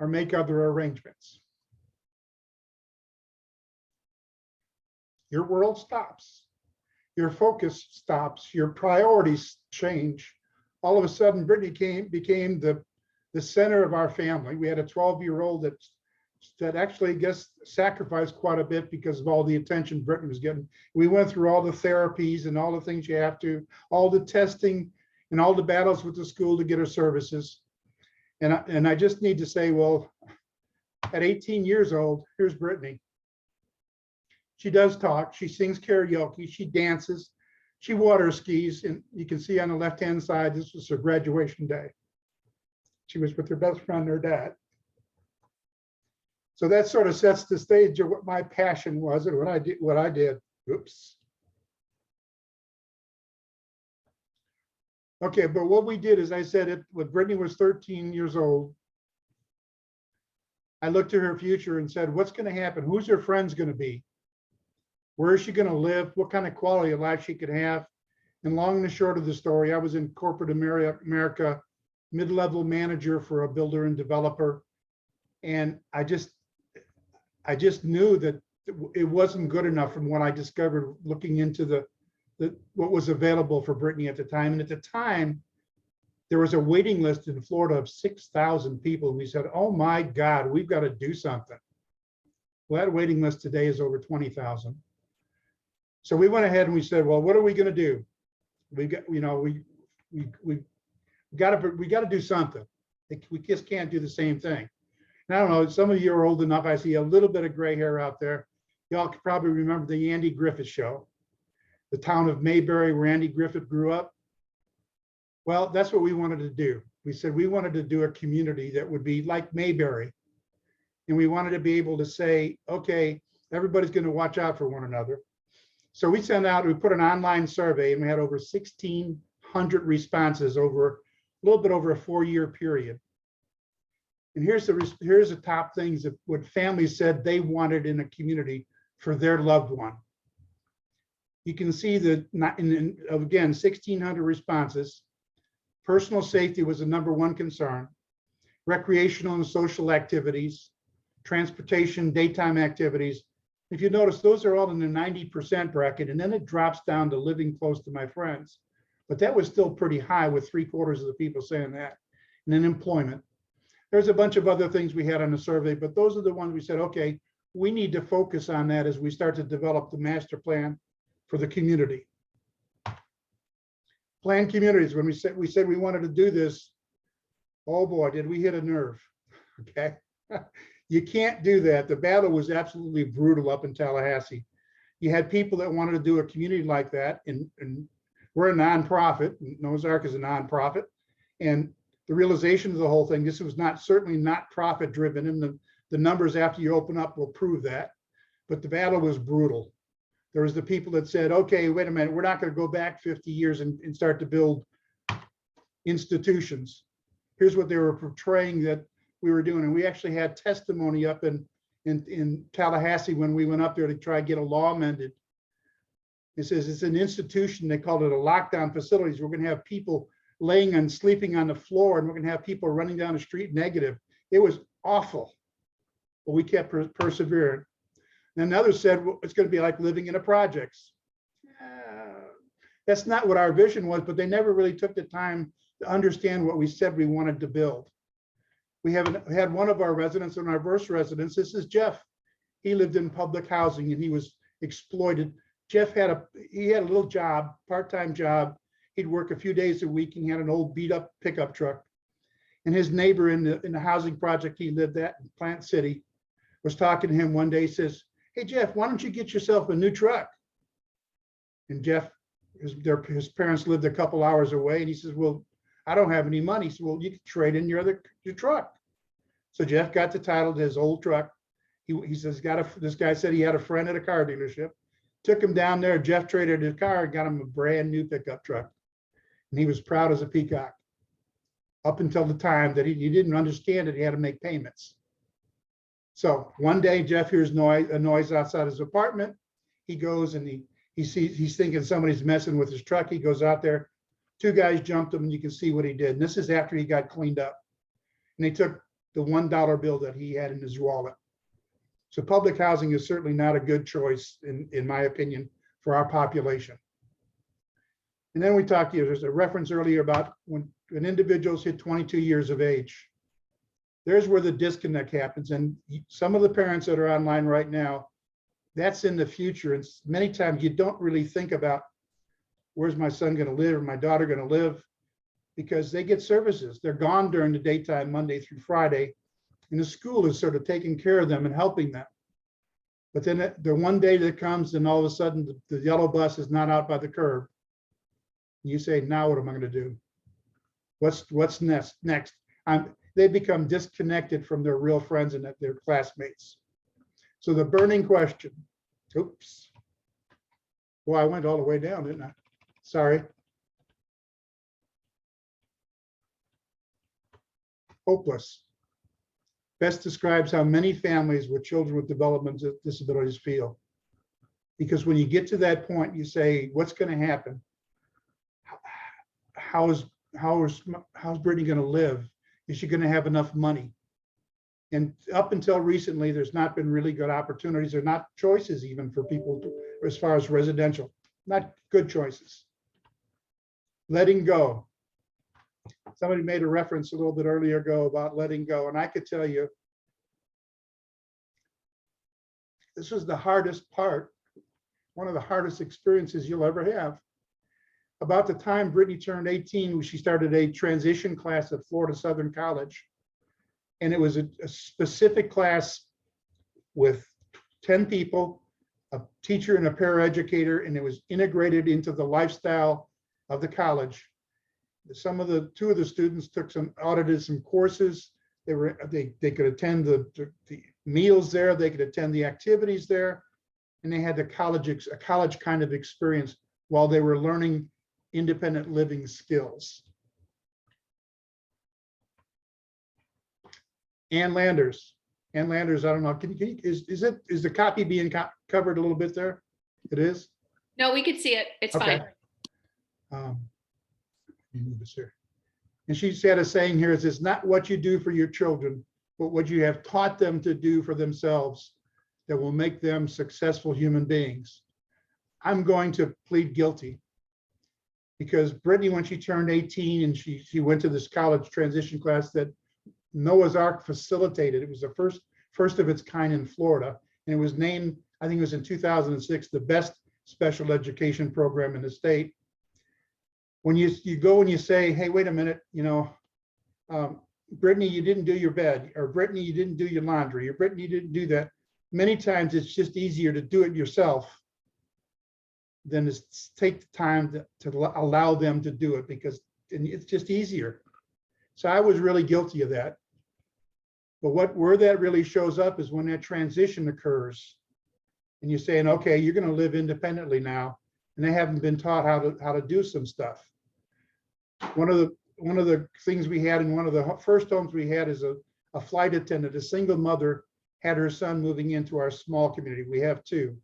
or make other arrangements. Your world stops. Your focus stops. Your priorities change. All of a sudden, Brittany became the center of our family. We had a 12-year-old that actually sacrificed quite a bit because of all the attention Brittany was getting. We went through all the therapies and all the things you have to, all the testing and all the battles with the school to get her services. And I just need to say, well, at 18 years old, here's Brittany. She does talk, she sings karaoke, she dances, she water skis, and you can see on the left-hand side, this was her graduation day. She was with her best friend, her dad. So that sort of sets the stage of what my passion was and what I did. Oops. Okay, but what we did is I said when Brittany was 13 years old, I looked to her future and said, what's going to happen? Who's her friends going to be? Where is she going to live? What kind of quality of life she could have? And long and the short of the story, I was in corporate America, mid-level manager for a builder and developer. And I just knew that it wasn't good enough from what I discovered looking into what was available for Brittany at the time. And at the time, there was a waiting list in Florida of 6,000 people. And we said, oh my God, we've got to do something. Well, that waiting list today is over 20,000. So we went ahead and we said, well, what are we going to do? We got, you know, we got to do something. We just can't do the same thing. And I don't know, some of you are old enough. I see a little bit of gray hair out there. Y'all could probably remember the Andy Griffith Show, the town of Mayberry where Andy Griffith grew up. Well, that's what we wanted to do. We said we wanted to do a community that would be like Mayberry. And we wanted to be able to say, okay, everybody's going to watch out for one another. So we put an online survey and we had over 1,600 responses over a little bit over a 4-year period. And here's the top things that what families said they wanted in a community for their loved one. You can see that again, 1,600 responses. Personal safety was the #1 concern. Recreational and social activities, transportation, daytime activities. If you notice, those are all in the 90% bracket, and then it drops down to living close to my friends. But that was still pretty high with 3/4 of the people saying that. And then employment. There's a bunch of other things we had on the survey, but those are the ones we said, okay, we need to focus on that as we start to develop the master plan for the community. Planned communities, when we said we wanted to do this, oh boy, did we hit a nerve, okay? You can't do that. The battle was absolutely brutal up in Tallahassee. You had people that wanted to do a community like that, and we're a nonprofit. Noah's Ark is a nonprofit, and the realization of the whole thing, this was certainly not profit driven, and the numbers after you open up will prove that, but the battle was brutal. There was the people that said, okay, wait a minute, we're not going to go back 50 years and start to build institutions. Here's what they were portraying that we were doing. And we actually had testimony up in Tallahassee when we went up there to try to get a law amended. It says it's an institution. They called it a lockdown facilities. We're going to have people laying and sleeping on the floor, and we're going to have people running down the street negative. It was awful, but we kept persevering. And others said, well, it's going to be like living in a projects. That's not what our vision was, but they never really took the time to understand what we said we wanted to build. We had one of our residents in our first residence. This is Jeff. He lived in public housing and he was exploited. Jeff had a little job, part-time job. He'd work a few days a week and he had an old beat up pickup truck. And his neighbor in the housing project he lived at in Plant City was talking to him one day, says, hey, Jeff, why don't you get yourself a new truck? And Jeff, his parents lived a couple hours away. And he says, well, I don't have any money. He said, well, you can trade in your truck. So Jeff got the title to his old truck. He says, this guy said he had a friend at a car dealership. Took him down there. Jeff traded his car and got him a brand new pickup truck. And he was proud as a peacock up until the time that he didn't understand that he had to make payments. So one day Jeff hears a noise outside his apartment. He goes and he's thinking somebody's messing with his truck. He goes out there. 2 guys jumped him, and you can see what he did. And this is after he got cleaned up. And they took the $1 bill that he had in his wallet. So public housing is certainly not a good choice, in my opinion, for our population. And then we talked, there's a reference earlier about when individuals hit 22 years of age. There's where the disconnect happens. And some of the parents that are online right now, that's in the future. And many times you don't really think about where's my son going to live or my daughter going to live, because they get services. They're gone during the daytime, Monday through Friday, And the school is sort of taking care of them and helping them. But then the one day that comes and all of a sudden the yellow bus is not out by the curb. You say, now what am I going to do? What's next? They become disconnected from their real friends and their classmates. So the burning question, oops. Well, I went all the way down, didn't I? Sorry. Hopeless. Best describes how many families with children with developmental disabilities feel. Because when you get to that point, you say, what's going to happen? How's Brittany going to live? Is she going to have enough money? And up until recently, there's not been really good opportunities or not choices even for people as far as residential, not good choices. Letting go. Somebody made a reference a little bit earlier ago about letting go. And I could tell you, this was the hardest part, one of the hardest experiences you'll ever have. About the time Brittany turned 18, she started a transition class at Florida Southern College. And it was a specific class with 10 people, a teacher and a paraeducator, and it was integrated into the lifestyle of the college. Two of the students audited some courses. They could attend the meals there, they could attend the activities there, and they had a college kind of experience while they were learning independent living skills. Ann Landers, I don't know. Is the copy being covered a little bit there? It is? No, we could see it. It's Okay. fine. Let me move this here. And she said a saying here is, it's not what you do for your children, but what you have taught them to do for themselves that will make them successful human beings. I'm going to plead guilty because Brittany, when she turned 18 and she went to this college transition class that Noah's Ark facilitated. It was the first of its kind in Florida. And it was named, I think it was in 2006, the best special education program in the state. When you go and you say, hey, wait a minute, Brittany, you didn't do your bed, or Brittany, you didn't do your laundry, or Brittany, you didn't do that. Many times it's just easier to do it yourself than to take the time to allow them to do it, because it's just easier. So I was really guilty of that. But where that really shows up is when that transition occurs and you're saying, okay, you're going to live independently now, and they haven't been taught how to do some stuff. One of the things we had in one of the first homes we had is a flight attendant, a single mother, had her son moving into our small community. We have two.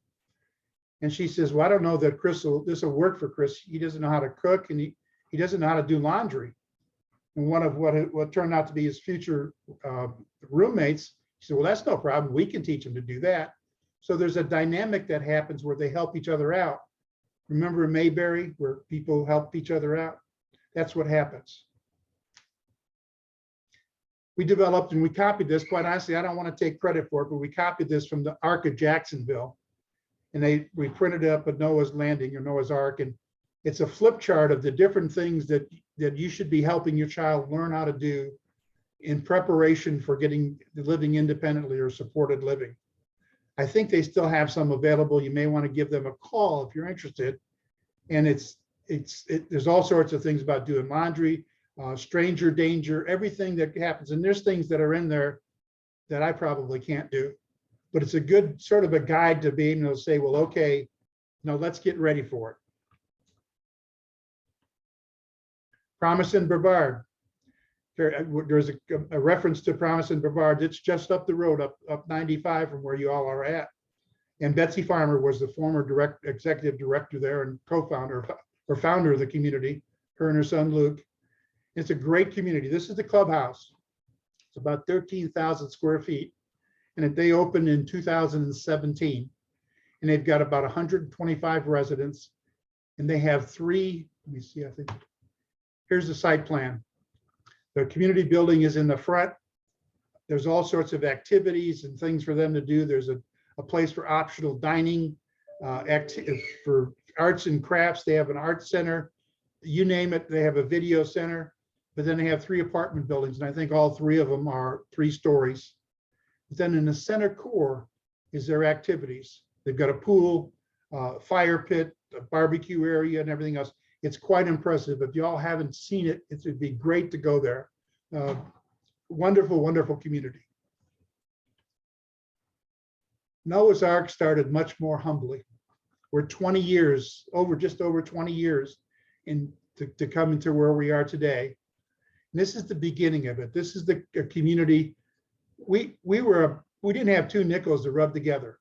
And she says, well, I don't know that this will work for Chris. He doesn't know how to cook, and he doesn't know how to do laundry. And one of what turned out to be his future roommates, he said, well, that's no problem. We can teach him to do that. So there's a dynamic that happens where they help each other out. Remember in Mayberry, where people help each other out? That's what happens. We developed and we copied this. Quite honestly, I don't want to take credit for it, but we copied this from the Ark of Jacksonville. And we printed it up at Noah's Landing or Noah's Ark. And it's a flip chart of the different things that you should be helping your child learn how to do in preparation for living independently or supported living. I think they still have some available. You may want to give them a call if you're interested. And there's all sorts of things about doing laundry, stranger danger, everything that happens. And there's things that are in there that I probably can't do, but it's a good sort of a guide to be able to say, well, okay, now let's get ready for it. Promise and Brevard. There's a reference to Promise and Brevard. It's just up the road, up 95 from where you all are at. And Betsy Farmer was the former executive director there and co-founder or founder of the community, her and her son Luke. It's a great community. This is the clubhouse. It's about 13,000 square feet. And they opened in 2017. And they've got about 125 residents. And they have three, let me see, I think. Here's the site plan. The community building is in the front. There's all sorts of activities and things for them to do. There's a place for optional dining, for arts and crafts. They have an art center. You name it, they have a video center. but then they have 3 apartment buildings, and I think all 3 of them are 3 stories. But then in the center core is their activities. They've got a pool, fire pit, a barbecue area, and everything else. It's quite impressive. If y'all haven't seen it, it would be great to go there. Wonderful, wonderful community. Noah's Ark started much more humbly. We're 20 years, just over 20 years to come into where we are today. And this is the beginning of it. This is the community. We didn't have 2 nickels to rub together.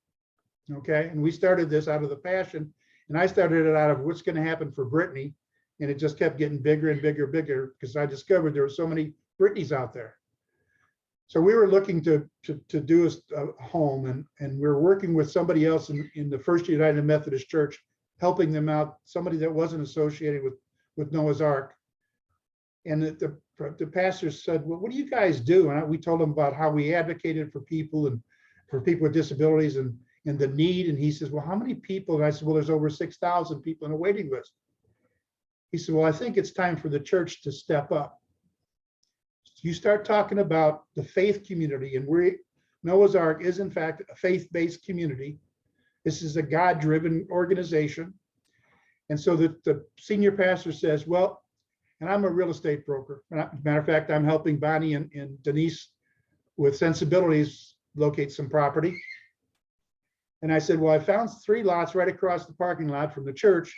Okay. And we started this out of the passion. And I started it out of what's going to happen for Brittany. And it just kept getting bigger and bigger, bigger, because I discovered there were so many Brittany's out there. So we were looking to do a home, and we're working with somebody else in the First United Methodist Church, helping them out, somebody that wasn't associated with Noah's Ark. And the pastor said, well, what do you guys do? And we told him about how we advocated for people and for people with disabilities and the need. And he says, well, how many people? And I said, well, there's over 6,000 people on a waiting list. He said, well, I think it's time for the church to step up. You start talking about the faith community, and Noah's Ark is in fact a faith-based community. This is a God-driven organization. And so the senior pastor says, well, and I'm a real estate broker. Matter of fact, I'm helping Bonnie and Denise with Sensibilities locate some property. And I said, well, I found 3 lots right across the parking lot from the church.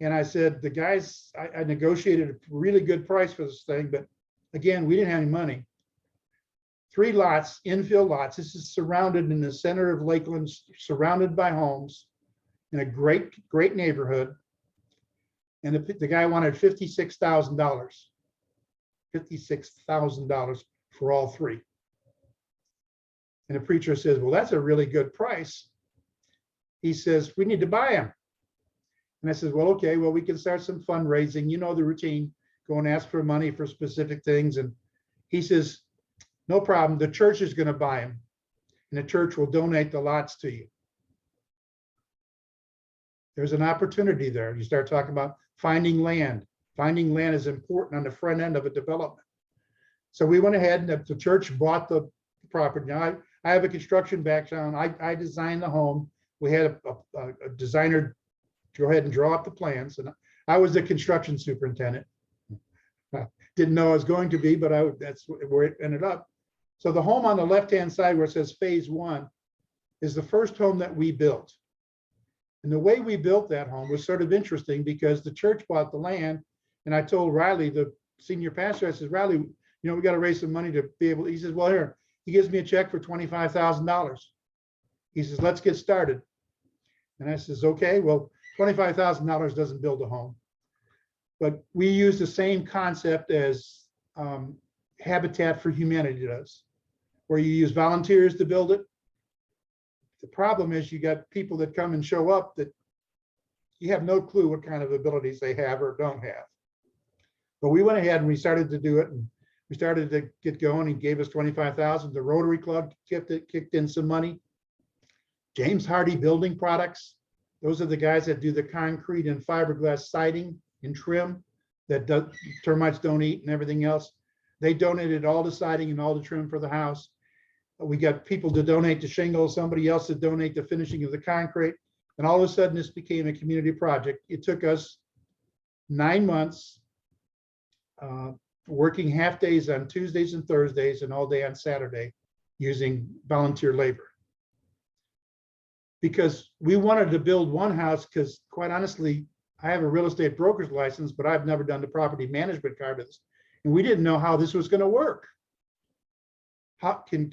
And I said, the guys, I negotiated a really good price for this thing, but again, we didn't have any money. 3 lots, infill lots. This is surrounded in the center of Lakeland, surrounded by homes in a great, great neighborhood. And the guy wanted $56,000, $56,000 for all 3. And the preacher says, well, that's a really good price. He says, we need to buy them. And I said, well, okay, well, we can start some fundraising. You know the routine. Go and ask for money for specific things. And he says, no problem. The church is going to buy them, and the church will donate the lots to you. There's an opportunity there. You start talking about finding land. Finding land is important on the front end of a development. So we went ahead and the church bought the property. Now I have a construction background. I designed the home. We had a designer go ahead and draw up the plans, and I was the construction superintendent. Didn't know I was going to be, but that's where it ended up. So the home on the left-hand side where it says phase 1 is the first home that we built. And the way we built that home was sort of interesting because the church bought the land, and I told Riley, the senior pastor, I said, Riley, you know, we got to raise some money to be able, he says, well, here, he gives me a check for $25,000. He says, let's get started. And I says, okay, well, $25,000 doesn't build a home. But we use the same concept as Habitat for Humanity does, where you use volunteers to build it. The problem is you got people that come and show up that you have no clue what kind of abilities they have or don't have. But we went ahead and we started to do it, and we started to get going. He gave us $25,000. The Rotary Club kicked in some money. James Hardy Building Products. Those are the guys that do the concrete and fiberglass siding and trim that termites don't eat and everything else. They donated all the siding and all the trim for the house. We got people to donate the shingles, somebody else to donate the finishing of the concrete. And all of a sudden this became a community project. It took us 9 months, working half days on Tuesdays and Thursdays and all day on Saturday using volunteer labor. Because we wanted to build one house because quite honestly, I have a real estate broker's license, but I've never done the property management part of this. And we didn't know how this was going to work. How can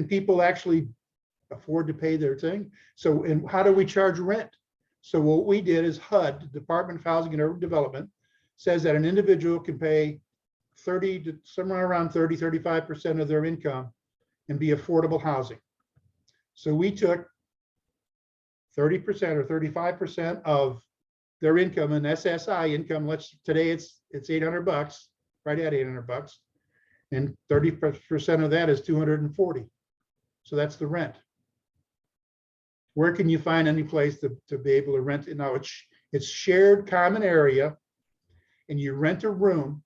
people actually afford to pay their thing? So, and how do we charge rent? So what we did is HUD, Department of Housing and Urban Development, says that an individual can pay 30 to somewhere around 35% of their income and be affordable housing. So we took 30% or 35% of their income and SSI income. Today it's $800, right at $800, and 30% of that is $240. So that's the rent. Where can you find any place to be able to rent it? Now it's shared common area, and you rent a room,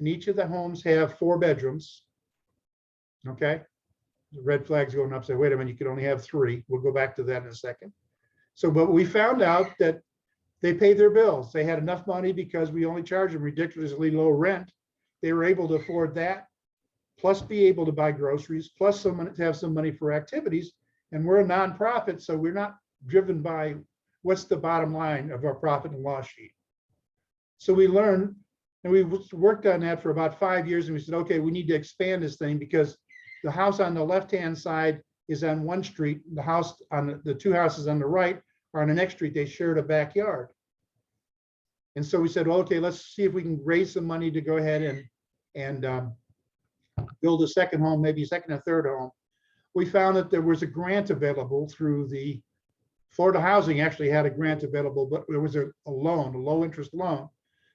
and each of the homes have 4 bedrooms. Okay, the red flag's going up, say, wait a minute, you can only have 3. We'll go back to that in a second. So, but we found out that they paid their bills. They had enough money because we only charged them ridiculously low rent. They were able to afford that, plus be able to buy groceries, plus some money to have some money for activities. And we're a nonprofit, so we're not driven by what's the bottom line of our profit and loss sheet. So we learned, and we worked on that for about 5 years, and we said, okay, we need to expand this thing because the house on the left-hand side is on one street. The house on the 2 houses on the right are on the next street. They shared a backyard. And so we said, well, okay, let's see if we can raise some money to go ahead and build a second home, maybe a second and third home. We found that there was a grant available through the Florida Housing actually had a grant available, but there was a loan, a low interest loan.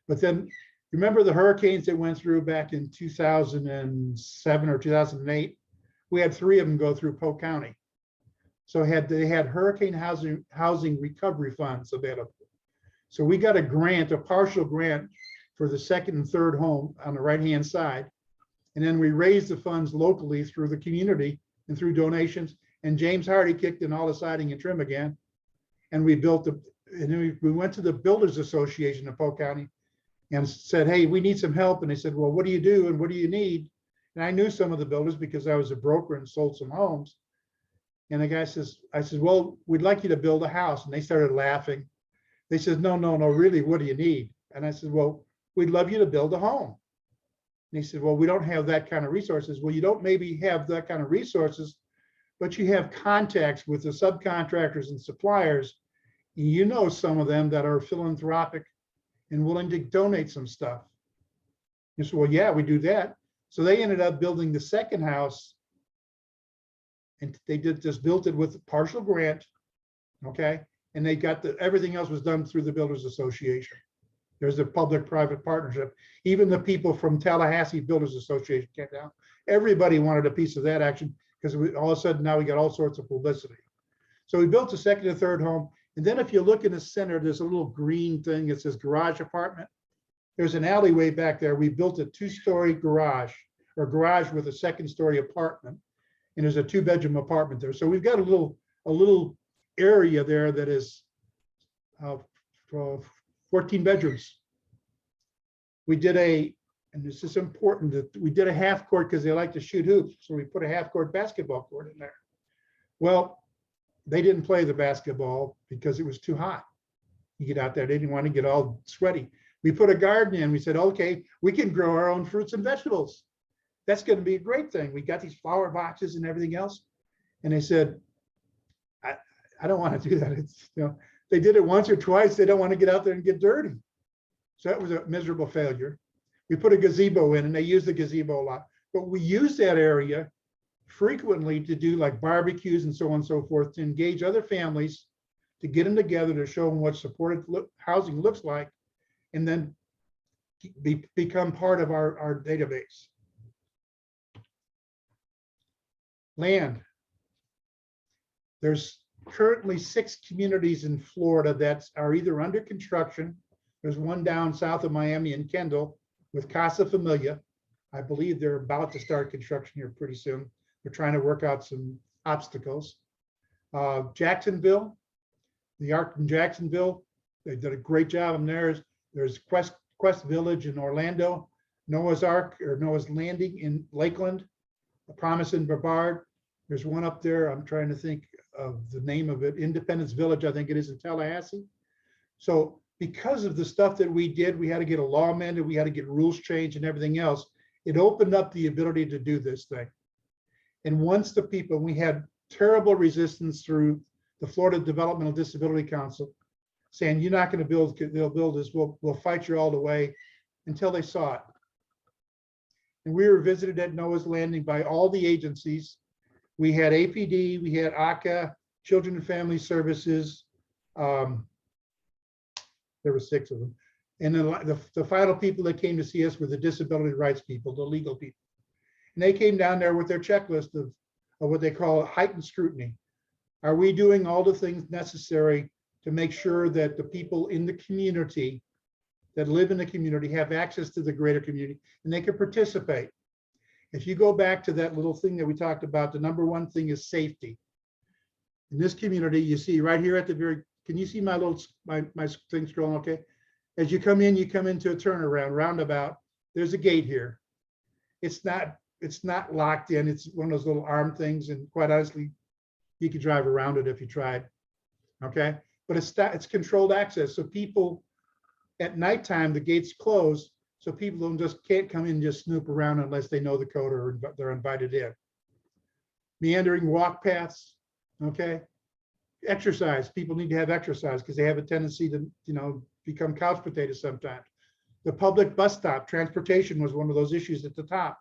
But then remember the hurricanes that went through back in 2007 or 2008? We had 3 of them go through Polk County. So they had hurricane housing recovery funds available. So we got a grant, a partial grant for the second and third home on the right-hand side. And then we raised the funds locally through the community and through donations. And James Hardy kicked in all the siding and trim again. And we built and then we went to the Builders Association of Polk County and said, hey, we need some help. And they said, well, what do you do and what do you need? And I knew some of the builders because I was a broker and sold some homes. And the guy says, I said, well, we'd like you to build a house. And they started laughing. They said, no, really, what do you need? And I said, well, we'd love you to build a home. And he said, well, we don't have that kind of resources. Well, you don't maybe have that kind of resources, but you have contacts with the subcontractors and suppliers. You know some of them that are philanthropic and willing to donate some stuff. He said, well, yeah, we do that. So they ended up building the second house. And they built it with a partial grant, okay? And they got everything else was done through the Builders Association. There's a public-private partnership. Even the people from Tallahassee Builders Association came down. Everybody wanted a piece of that action because all of a sudden now we got all sorts of publicity. So we built a second and third home. And then if you look in the center, there's a little green thing that says garage apartment. There's an alleyway back there. We built a 2-story garage or garage with a 2nd-story apartment. And there's a 2-bedroom apartment there. So we've got a little area there that is 14 bedrooms. We did and this is important, that we did a half court because they like to shoot hoops. So we put a half court basketball court in there. Well, they didn't play the basketball because it was too hot. You get out there, they didn't want to get all sweaty. We put a garden in. We said, okay, we can grow our own fruits and vegetables. That's going to be a great thing. We got these flower boxes and everything else. And they said, I don't want to do that. It's, they did it once or twice. They don't want to get out there and get dirty. So that was a miserable failure. We put a gazebo in and they used the gazebo a lot, but we used that area frequently to do like barbecues and so on and so forth, to engage other families, to get them together, to show them what supported housing looks like, and then become part of our database. Land. There's currently 6 communities in Florida that are either under construction. There's one down south of Miami in Kendall with Casa Familia. I believe they're about to start construction here pretty soon. They're trying to work out some obstacles. Jacksonville, the Ark in Jacksonville, they did a great job in there. There's Quest Village in Orlando, Noah's Ark or Noah's Landing in Lakeland, A Promise in Brevard. There's one up there, I'm trying to think of the name of it, Independence Village, I think it is, in Tallahassee. So because of the stuff that we did, we had to get a law amended, we had to get rules changed and everything else. It opened up the ability to do this thing. And once the people, we had terrible resistance through the Florida Developmental Disability Council saying, you're not going to build, they'll build this, we'll fight you all the way, until they saw it. And we were visited at Noah's Landing by all the agencies. We had APD, we had ACA, Children and Family Services. There were 6 of them. And then the final people that came to see us were the disability rights people, the legal people. And they came down there with their checklist of what they call heightened scrutiny. Are we doing all the things necessary to make sure that the people in the community that live in the community have access to the greater community and they can participate. If you go back to that little thing that we talked about, the number one thing is safety. In this community, you see right here at the very, can you see my little, my thing scrolling okay? As you come into a turnaround, roundabout, there's a gate here. It's not locked in. It's one of those little arm things. And quite honestly, you could drive around it if you tried. Okay. But it's controlled access. So people at nighttime, the gates close. So people don't just can't come in and just snoop around unless they know the code or they're invited in. Meandering walk paths. Okay. Exercise. People need to have exercise because they have a tendency to, become couch potatoes sometimes. The public bus stop, transportation was one of those issues at the top.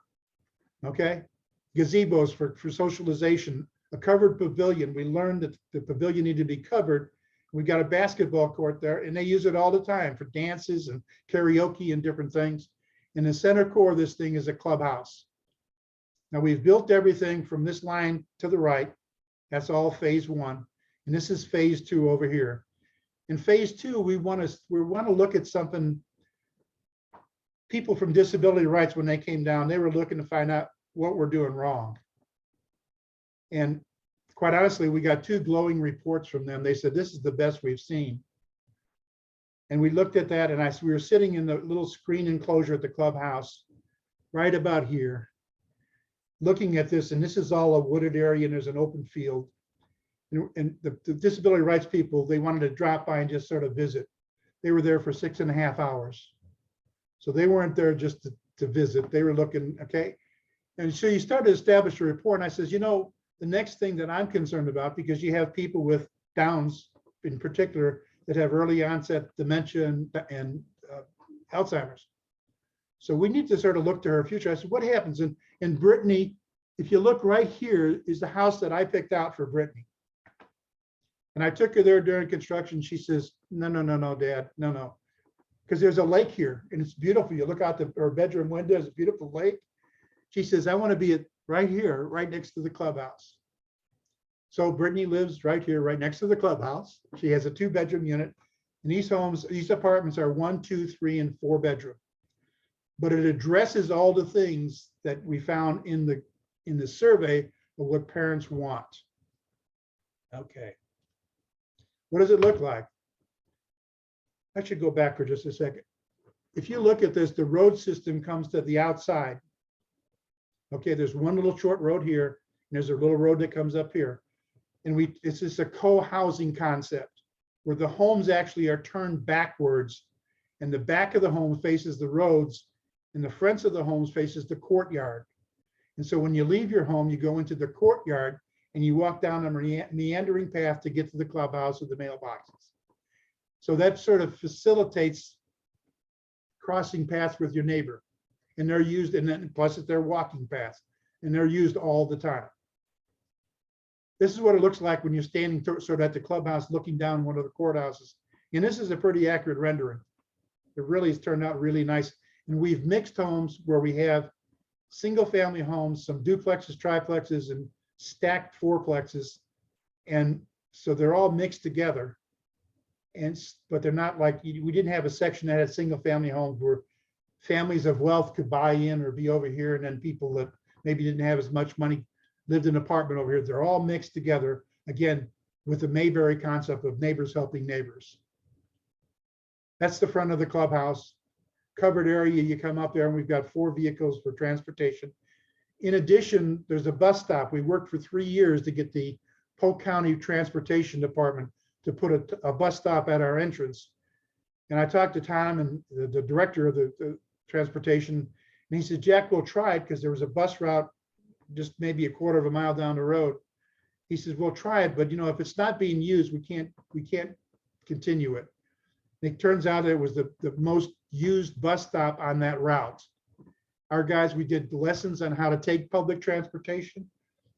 Okay. Gazebos for socialization, a covered pavilion. We learned that the pavilion needed to be covered. We got a basketball court there and they use it all the time for dances and karaoke and different things. And the center core of this thing is a clubhouse. Now we've built everything from this line to the right. That's all phase one. And this is phase two over here. In phase two, we want to look at something. People from disability rights, when they came down, they were looking to find out what we're doing wrong. And quite honestly, we got 2 glowing reports from them. They said, this is the best we've seen. And we looked at that and we were sitting in the little screen enclosure at the clubhouse, right about here, looking at this. And this is all a wooded area and there's an open field. And the disability rights people, they wanted to drop by and just sort of visit. They were there for 6.5 hours. So they weren't there just to visit. They were looking, okay. And so you start to establish a rapport. And I says, the next thing that I'm concerned about, because you have people with Downs in particular that have early onset dementia and Alzheimer's. So we need to sort of look to her future. I said, what happens? And Brittany, if you look right here is the house that I picked out for Brittany. And I took her there during construction. She says, no, Dad, no. Because there's a lake here and it's beautiful. You look out her bedroom window, it's a beautiful lake. She says, I want to be right here, right next to the clubhouse. So Brittany lives right here, right next to the clubhouse. She has a 2-bedroom unit. And these apartments are 1, 2, 3, and 4 bedroom. But it addresses all the things that we found in the survey of what parents want. Okay. What does it look like? I should go back for just a second. If you look at this, the road system comes to the outside. Okay, there's one little short road here, and there's a little road that comes up here. And it's just a co-housing concept where the homes actually are turned backwards and the back of the home faces the roads and the fronts of the homes faces the courtyard. And so when you leave your home, you go into the courtyard and you walk down a meandering path to get to the clubhouse or the mailboxes. So that sort of facilitates crossing paths with your neighbor. And they're used, and then plus it's their walking paths, and they're used all the time. This is what it looks like when you're standing sort of at the clubhouse looking down one of the courthouses. And this is a pretty accurate rendering. It really has turned out really nice. And we've mixed homes where we have single family homes, some duplexes, triplexes, and stacked 4plexes. And so they're all mixed together. But they're not like, we didn't have a section that had single family homes where families of wealth could buy in or be over here. And then people that maybe didn't have as much money lived in an apartment over here. They're all mixed together, again, with the Mayberry concept of neighbors helping neighbors. That's the front of the clubhouse. Covered area, you come up there and we've got 4 vehicles for transportation. In addition, there's a bus stop. We worked for 3 years to get the Polk County Transportation Department to put a bus stop at our entrance. And I talked to Tom and the director of the transportation, and he said, Jack, we'll try it because there was a bus route just maybe a quarter of a mile down the road. He says, we'll try it, but if it's not being used, we can't continue it. And it turns out it was the most used bus stop on that route. Our guys, we did lessons on how to take public transportation.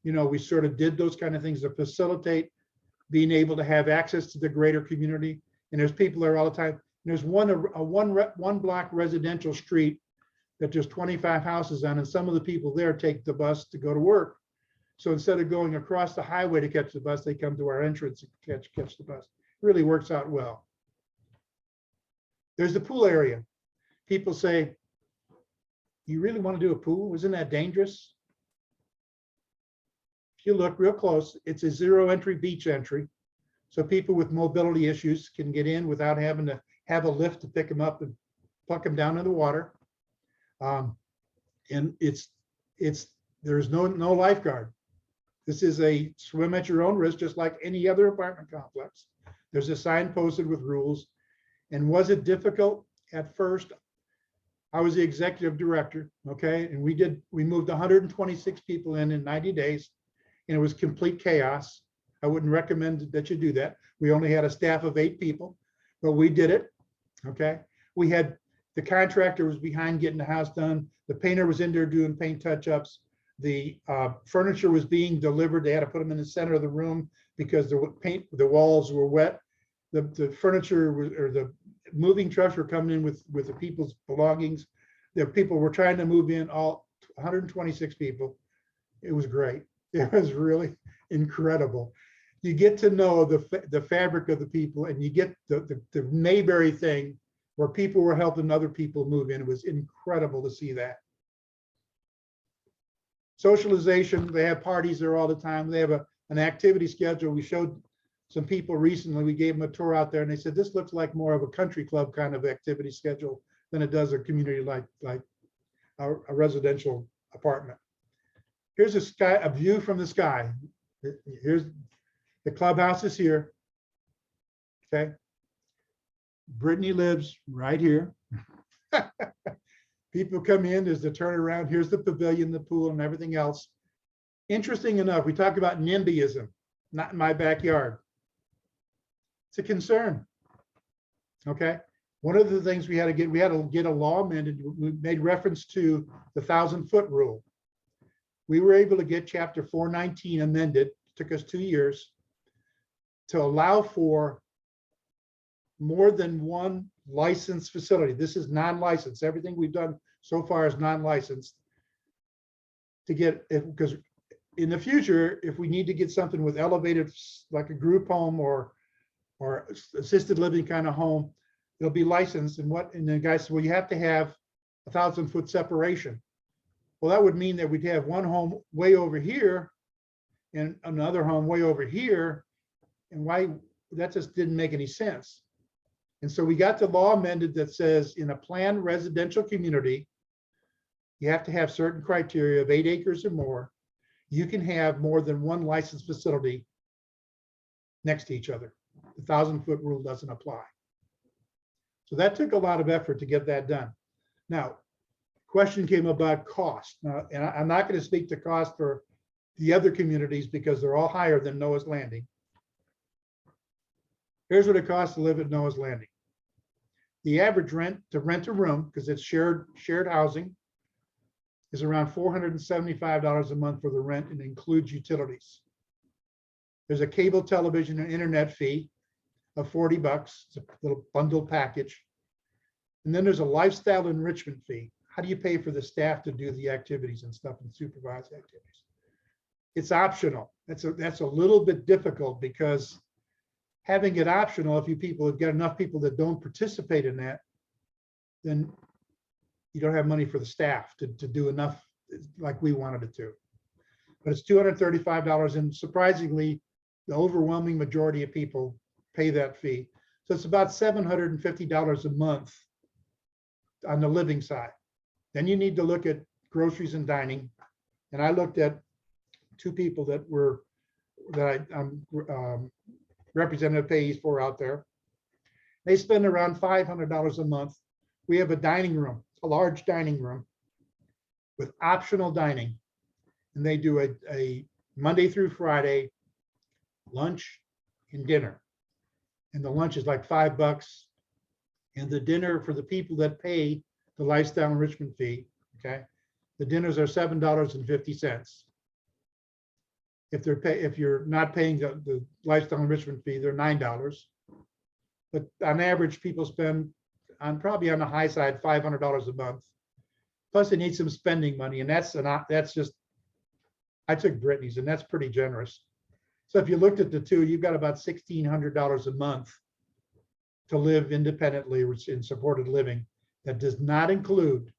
We sort of did those kind of things to facilitate being able to have access to the greater community. And there's people there all the time. And there's one block residential street that there's 25 houses on, and some of the people there take the bus to go to work. So instead of going across the highway to catch the bus, they come to our entrance and catch the bus. It really works out well. There's the pool area. people say, you really want to do a pool? Isn't that dangerous? If you look real close, it's a zero entry beach entry. So people with mobility issues can get in without having to have a lift to pick them up and pluck them down in the water. And there's no lifeguard. This is a swim at your own risk, just like any other apartment complex. There's a sign posted with rules. And was it difficult at first? I was the executive director, okay? And we moved 126 people in 90 days, and it was complete chaos. I wouldn't recommend that you do that. We only had a staff of 8 people, but we did it, okay? We had, the contractor was behind getting the house done. The painter was in there doing paint touch-ups. The furniture was being delivered. They had to put them in the center of the room because the walls were wet. The furniture was, or the moving trucks were coming in with the people's belongings. The people were trying to move in, all 126 people. It was great. It was really incredible. You get to know the fabric of the people, and you get the Mayberry thing where people were helping other people move in. It was incredible to see that. Socialization, they have parties there all the time. They have an activity schedule. We showed some people recently, we gave them a tour out there, and they said, this looks like more of a country club kind of activity schedule than it does a community like a residential apartment. Here's a view from the sky. Here's the clubhouse is here. Okay. Brittany lives right here. People come in, there's the turnaround. Here's the pavilion, the pool, and everything else. Interesting enough, we talk about NIMBYism, not in my backyard. It's a concern. Okay. One of the things we had to get a law amended. We made reference to the 1,000-foot rule. We were able to get chapter 419 amended. It took us 2 years to allow for more than one licensed facility. This is non-licensed. Everything we've done so far is non-licensed. To get, because in the future, if we need to get something with elevated, like a group home or assisted living kind of home, it'll be licensed. And the guy said, well, you have to have 1,000-foot separation. Well, that would mean that we'd have one home way over here and another home way over here. And why? That just didn't make any sense. And so we got the law amended that says in a planned residential community, you have to have certain criteria of 8 acres or more. You can have more than one licensed facility next to each other. The 1,000-foot rule doesn't apply. So that took a lot of effort to get that done. Now, question came about cost. Now, and I'm not going to speak to cost for the other communities because they're all higher than Noah's Landing. Here's what it costs to live at Noah's Landing. The average rent to rent a room, because it's shared housing, is around $475 a month for the rent and includes utilities. There's a cable television and internet fee of $40. It's a little bundle package. And then there's a lifestyle enrichment fee. How do you pay for the staff to do the activities and stuff and supervise activities? It's optional. That's a little bit difficult because having it optional, if you people have got enough people that don't participate in that, then you don't have money for the staff to do enough like we wanted it to. But it's $235, and surprisingly, the overwhelming majority of people pay that fee. So it's about $750 a month on the living side. Then you need to look at groceries and dining. And I looked at 2 people that I'm representative payees for out there. They spend around $500 a month. We have a dining room, a large dining room with optional dining. And they do a Monday through Friday lunch and dinner. And the lunch is like $5. And the dinner for the people that pay the lifestyle enrichment fee, okay, the dinners are $7.50. If you're not paying the lifestyle enrichment fee, they're $9. But on average, people spend probably on the high side $500 a month. Plus, they need some spending money, and that's just. I took Brittany's, and that's pretty generous. So if you looked at the two, you've got about $1,600 a month to live independently in supported living. That does not include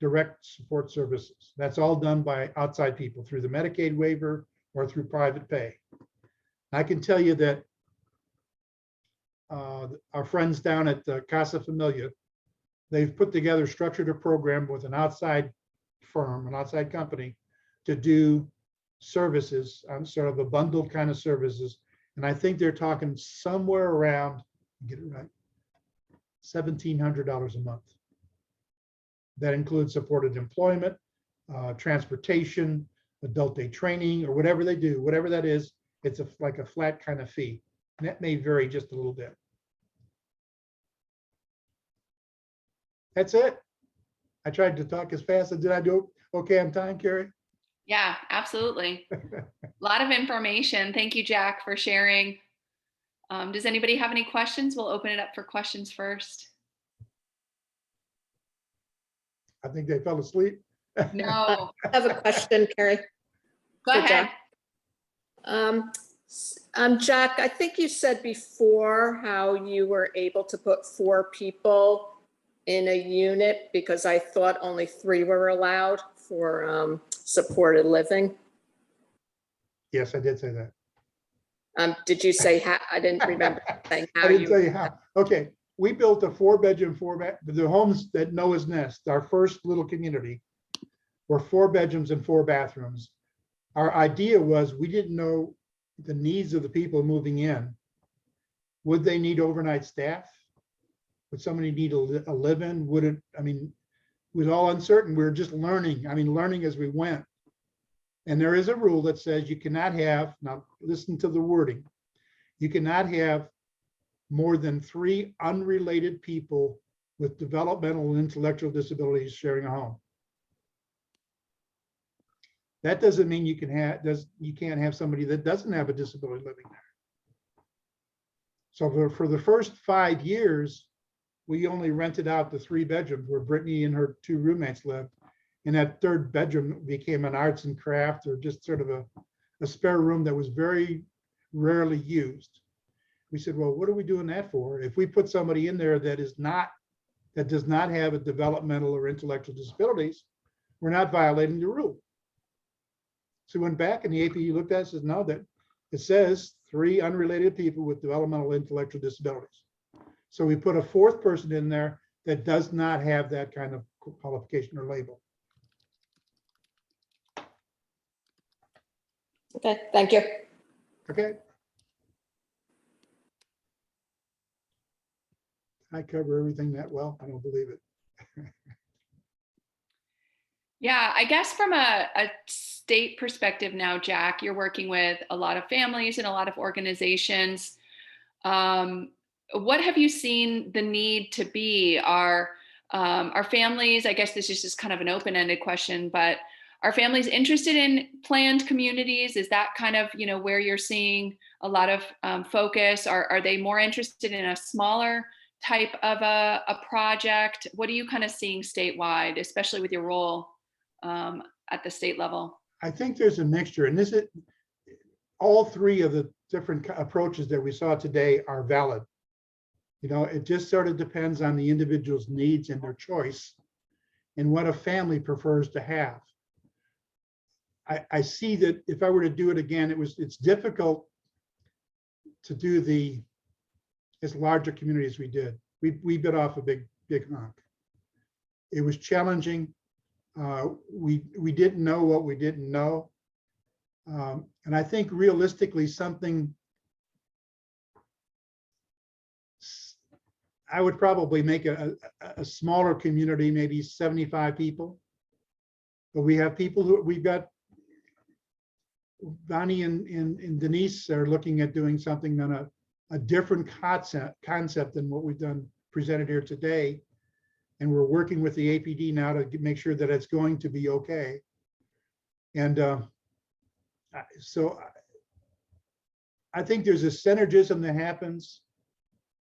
direct support services. That's all done by outside people through the Medicaid waiver or through private pay. I can tell you that our friends down at Casa Familia, they've put together, structured a program with an outside firm, an outside company, to do services, sort of a bundled kind of services. And I think they're talking somewhere around, get it right, $1,700 a month. That includes supported employment, transportation, adult day training, or whatever they do, whatever that is, it's like a flat kind of fee. And that may vary just a little bit. That's it. I tried to talk as fast as did I do okay on time, Carrie? Yeah, absolutely. A lot of information. Thank you, Jack, for sharing. Does anybody have any questions? We'll open it up for questions first. I think they fell asleep. No. I have a question, Carrie. Go for ahead. Jack. Jack, I think you said before how you were able to put 4 people in a unit because I thought only 3 were allowed for supported living. Yes, I did say that. Did you say how? I didn't remember saying how I didn't you. tell you how. Okay, we built a 4-bedroom, the homes that Noah's Nest, our first little community, were 4 bedrooms and 4 bathrooms. Our idea was we didn't know the needs of the people moving in. Would they need overnight staff? Would somebody need a live-in? Would it, I mean, it was all uncertain. We were just learning. I mean, learning as we went. And there is a rule that says you cannot have, now listen to the wording, you cannot have more than 3 unrelated people with developmental and intellectual disabilities sharing a home. That doesn't mean you can't have somebody that doesn't have a disability living there. So for the first 5 years, we only rented out the 3 bedrooms where Brittany and her 2 roommates lived. And that 3rd bedroom became an arts and craft or just sort of a spare room that was very rarely used. We said, well, what are we doing that for? If we put somebody in there that does not have a developmental or intellectual disabilities, we're not violating the rule. So we went back and the APU looked at it and says, no, that it says 3 unrelated people with developmental intellectual disabilities. So we put a 4th person in there that does not have that kind of qualification or label. Okay, thank you. Okay. I cover everything that well. I don't believe it. Yeah, I guess from a state perspective now, Jack, you're working with a lot of families and a lot of organizations. What have you seen the need to be? Are families, I guess this is just kind of an open-ended question, but are families interested in planned communities? Is that kind of, where you're seeing a lot of focus? Are they more interested in a smaller type of a project? What are you kind of seeing statewide, especially with your role at the state level? I think there's a mixture, and this is all 3 of the different approaches that we saw today are valid. It just sort of depends on the individual's needs and their choice and what a family prefers to have. I see that if I were to do it again, it's difficult to do as large a community as we did. We bit off a big hunk. It was challenging. We didn't know what we didn't know. And I think realistically I would probably make a smaller community, maybe 75 people. But we have people we've got Bonnie and Denise are looking at doing something on a different concept than what we've done presented here today. And we're working with the APD now to make sure that it's going to be okay. And so I think there's a synergism that happens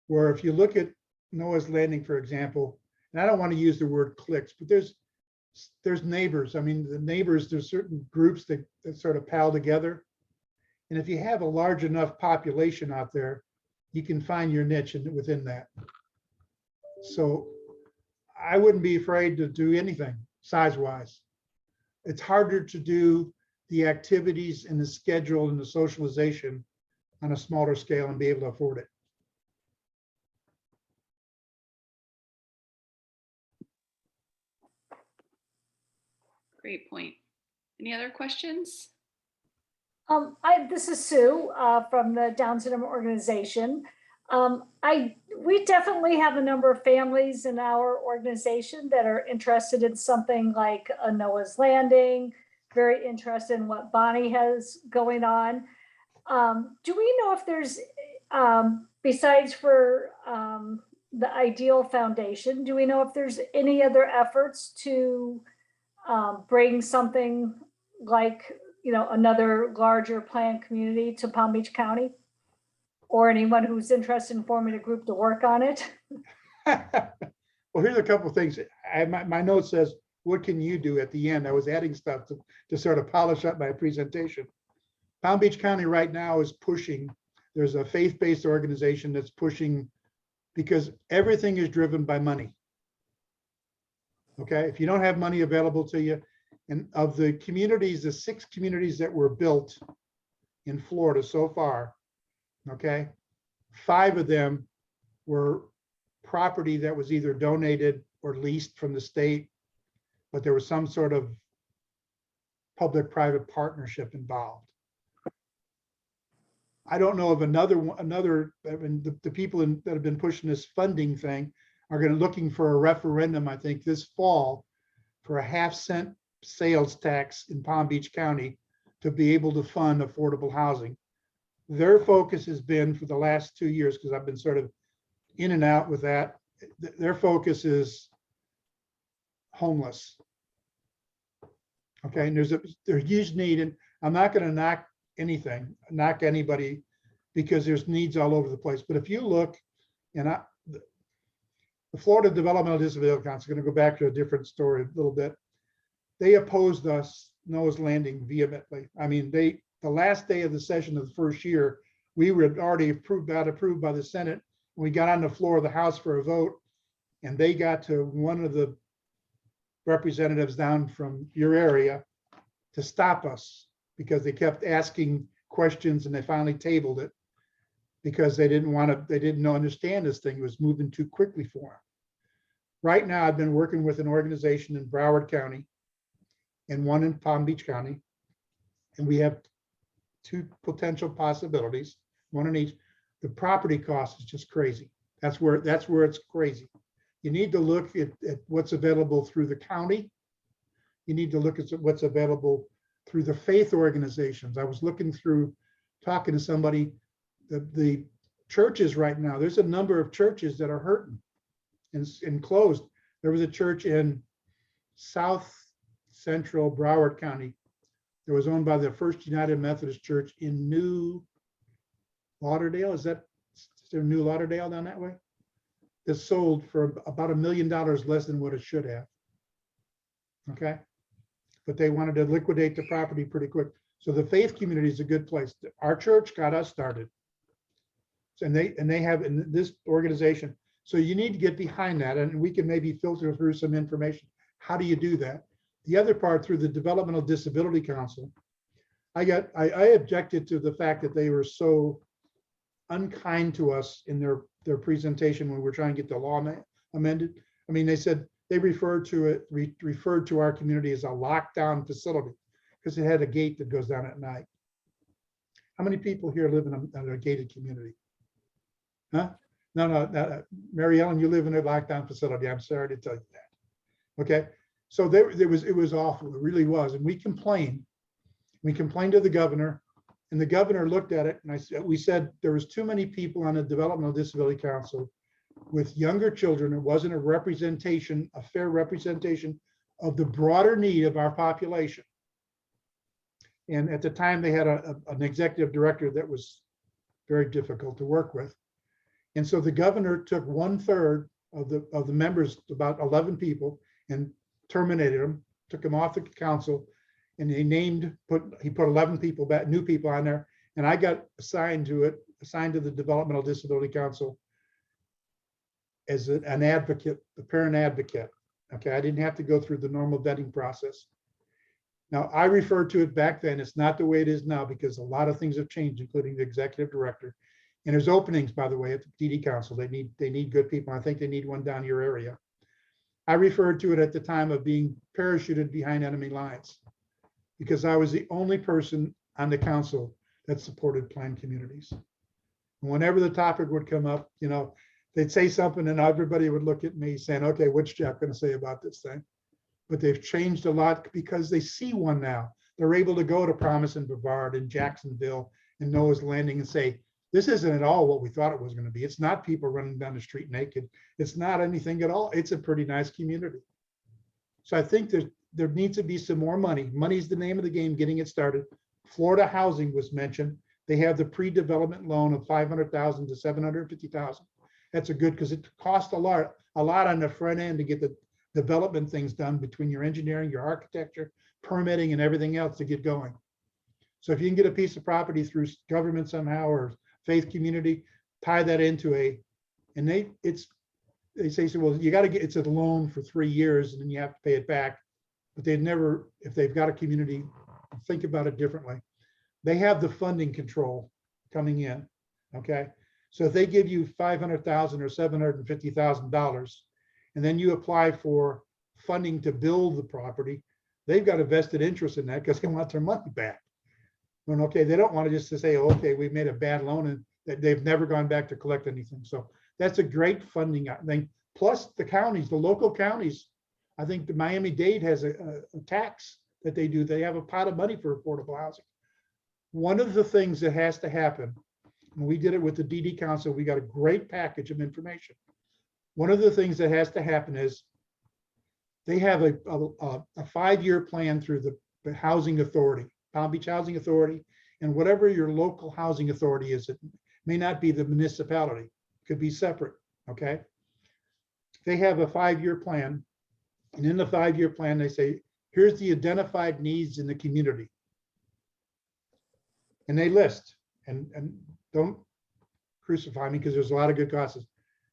where if you look at Noah's Landing, for example, and I don't want to use the word cliques, but there's neighbors. I mean, the neighbors, there's certain groups that sort of pal together. And if you have a large enough population out there, you can find your niche within that. So I wouldn't be afraid to do anything size-wise. It's harder to do the activities and the schedule and the socialization on a smaller scale and be able to afford it. Great point. Any other questions? This is Sue from the Down syndrome organization. We definitely have a number of families in our organization that are interested in something like a Noah's Landing, very interested in what Bonnie has going on. Do we know if there's, besides for the Ideal Foundation, do we know if there's any other efforts to bring something like, another larger planned community to Palm Beach County? Or anyone who's interested in forming a group to work on it? Well, here's a couple of things. My note says, what can you do at the end? I was adding stuff to sort of polish up my presentation. Palm Beach County right now is pushing. There's a faith-based organization that's pushing because everything is driven by money. Okay, if you don't have money available to you, and of the communities, the 6 communities that were built in Florida so far, okay, 5 of them were property that was either donated or leased from the state, but there was some sort of public-private partnership involved. I don't know of another, I mean, the people that have been pushing this funding thing are going to looking for a referendum, I think, this fall for a half-cent sales tax in Palm Beach County to be able to fund affordable housing. Their focus has been for the last 2 years, because I've been sort of in and out with that. Their focus is homeless. Okay, and there's a huge need, and I'm not going to knock anybody, because there's needs all over the place. But if you look, and the Florida Developmental Disability Council, going to go back to a different story a little bit. They opposed us, Noah's Landing, vehemently. I mean, the last day of the session of the first year, we were already approved by the Senate. We got on the floor of the House for a vote, and they got to one of the representatives down from your area to stop us because they kept asking questions, and they finally tabled it because they didn't understand this thing was moving too quickly for them. Right now, I've been working with an organization in Broward County and one in Palm Beach County, and we have 2 potential possibilities, one in each. The property cost is just crazy. That's where it's crazy. You need to look at what's available through the county. You need to look at what's available through the faith organizations. I was looking through, talking to somebody, the churches right now, there's a number of churches that are hurting and closed. There was a church in South Central Broward County that was owned by the First United Methodist Church in New Lauderdale. Is there New Lauderdale down that way? That sold for about $1 million less than what it should have. Okay, but they wanted to liquidate the property pretty quick. So the faith community is a good place. Our church got us started, and they have in this organization. So you need to get behind that, and we can maybe filter through some information. How do you do that? The other part, through the Developmental Disability Council, I objected to the fact that they were so unkind to us in their presentation when we were trying to get the law amended. I mean, they said they referred to our community as a lockdown facility because it had a gate that goes down at night. How many people here live in a gated community? Huh? No, Mary Ellen, you live in a lockdown facility. I'm sorry to tell you that. Okay, so it was awful. It really was, and we complained. We complained to the governor, and the governor looked at it, and we said there was too many people on the Developmental Disability Council with younger children. It wasn't a fair representation of the broader need of our population. And at the time, they had an executive director that was very difficult to work with. And so the governor took 1/3 of the members, about 11 people, and terminated them, took them off the council, and he put 11 people back, new people on there, and I got assigned to the Developmental Disability Council as an advocate, the parent advocate. Okay, I didn't have to go through the normal vetting process. Now, I referred to it back then. It's not the way it is now because a lot of things have changed, including the executive director. And there's openings, by the way, at the DD Council. They need good people. I think they need one down your area. I referred to it at the time of being parachuted behind enemy lines because I was the only person on the council that supported planned communities. And whenever the topic would come up, you know, they'd say something and everybody would look at me saying, okay, what's Jeff going to say about this thing? But they've changed a lot because they see one now. They're able to go to Promise and Brevard and Jacksonville and Noah's Landing and say, this isn't at all what we thought it was going to be. It's not people running down the street naked. It's not anything at all. It's a pretty nice community. So I think there needs to be some more money. Money's the name of the game, getting it started. Florida Housing was mentioned. They have the pre-development loan of $500,000 to $750,000. That's a good, because it costs a lot on the front end to get the development things done between your engineering, your architecture, permitting, and everything else to get going. So if you can get a piece of property through government somehow or faith community, tie that into and they say, so, well, you got to get, it's a loan for 3 years and then you have to pay it back. But they've never, if they've got a community, think about it differently. They have the funding control coming in, okay? So if they give you $500,000 or $750,000, and then you apply for funding to build the property, they've got a vested interest in that because they want their money back. When, okay, they don't want to just to say, oh, okay, we made a bad loan and that they've never gone back to collect anything. So that's a great funding thing. Plus the counties, the local counties, I think the Miami-Dade has a tax that they do. They have a pot of money for affordable housing. One of the things that has to happen, and we did it with the DD Council, we got a great package of information. One of the things that has to happen is they have a 5-year plan through the Housing Authority, Palm Beach Housing Authority, and whatever your local housing authority is. It may not be the municipality, it could be separate, okay? They have a 5-year plan, and in the 5-year plan, they say, here's the identified needs in the community. And they list, and don't crucify me because there's a lot of good causes.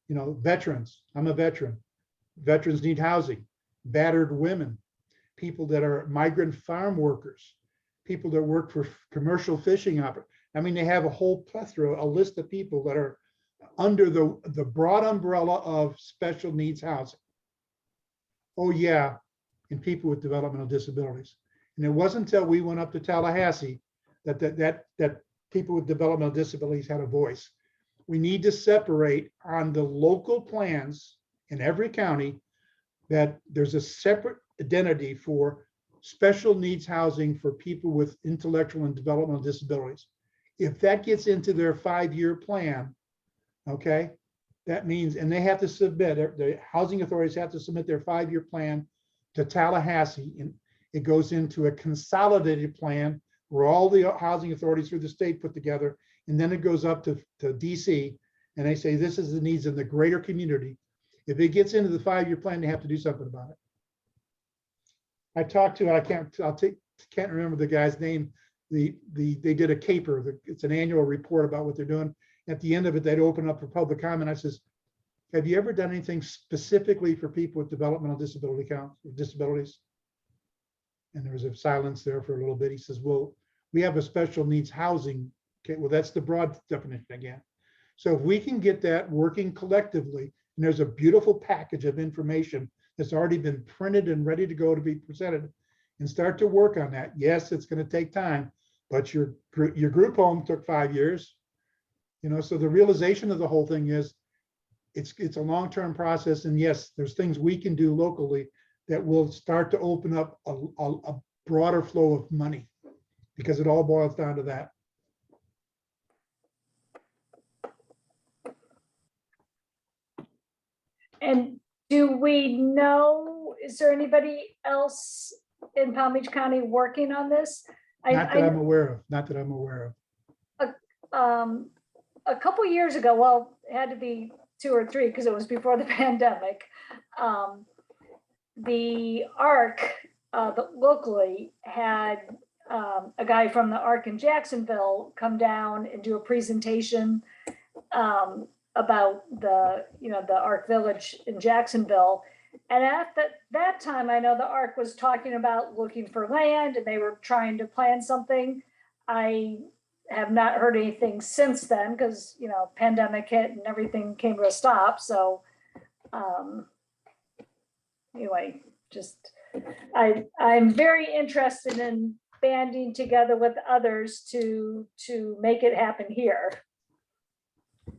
You know, veterans, I'm a veteran. Veterans need housing. Battered women, people that are migrant farm workers, people that work for commercial fishing operators. I mean, they have a whole plethora, a list of people that are under the broad umbrella of special needs housing. Oh yeah, and people with developmental disabilities. And it wasn't until we went up to Tallahassee that people with developmental disabilities had a voice. We need to separate on the local plans in every county that there's a separate identity for special needs housing for people with intellectual and developmental disabilities. If that gets into their 5-year plan, okay, that means, and they have to submit, the housing authorities have to submit their 5-year plan to Tallahassee, and it goes into a consolidated plan where all the housing authorities through the state put together, and then it goes up to DC, and they say, this is the needs in the greater community. If it gets into the 5-year plan, they have to do something about it. I talked to, I can't remember the guy's name. They did a caper. It's an annual report about what they're doing. At the end of it, they'd open up for public comment. I says, have you ever done anything specifically for people with developmental disabilities? And there was a silence there for a little bit. He says, well, we have a special needs housing. Okay, well, that's the broad definition again. So if we can get that working collectively, and there's a beautiful package of information that's already been printed and ready to go to be presented, and start to work on that. Yes, it's going to take time, but your group home took 5 years. You know, so the realization of the whole thing is it's a long-term process. And yes, there's things we can do locally that will start to open up a broader flow of money, because it all boils down to that. And do we know, is there anybody else in Palm Beach County working on this? Not that I'm aware of. A couple years ago, well, it had to be 2 or 3 because it was before the pandemic. The ARC locally had a guy from the ARC in Jacksonville come down and do a presentation about the, the Arc Village in Jacksonville. And at that time, I know the Arc was talking about looking for land and they were trying to plan something. I have not heard anything since then because, pandemic hit and everything came to a stop. So anyway, just I'm very interested in banding together with others to make it happen here.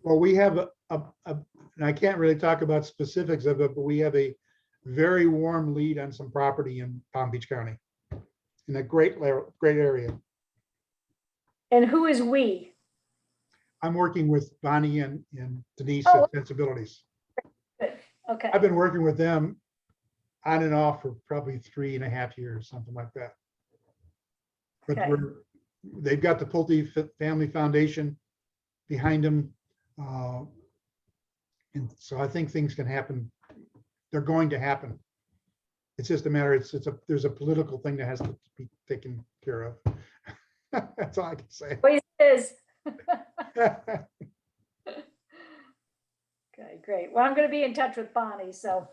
Well, we have and I can't really talk about specifics of it, but we have a very warm lead on some property in Palm Beach County in a great area. And who is we? I'm working with Bonnie and Denise Oh. at Sensibilities. Good. Okay. I've been working with them on and off for probably 3.5 years, something like that. But Okay. they've got the Pulte Family Foundation behind them. And so I think things can happen. They're going to happen. It's just a matter, there's a political thing that has to be taken care of. That's all I can say. Always is. Okay, great. Well, I'm going to be in touch with Bonnie, so.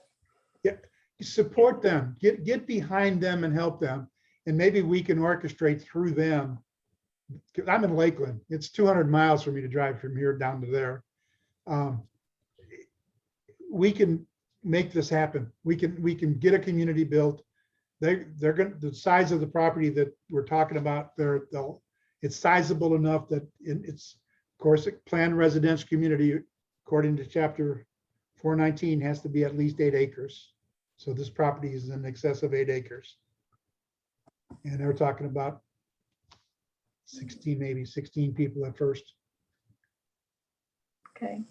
Yeah, support them, get behind them and help them. And maybe we can orchestrate through them. I'm in Lakeland. It's 200 miles for me to drive from here down to there. We can make this happen. We can get a community built. They're going, the size of the property that we're talking about, it's sizable enough that it's, of course, a planned residential community, according to chapter 419, has to be at least 8 acres. So this property is in excess of 8 acres. And they're talking about 16, maybe 16 people at first. Okay,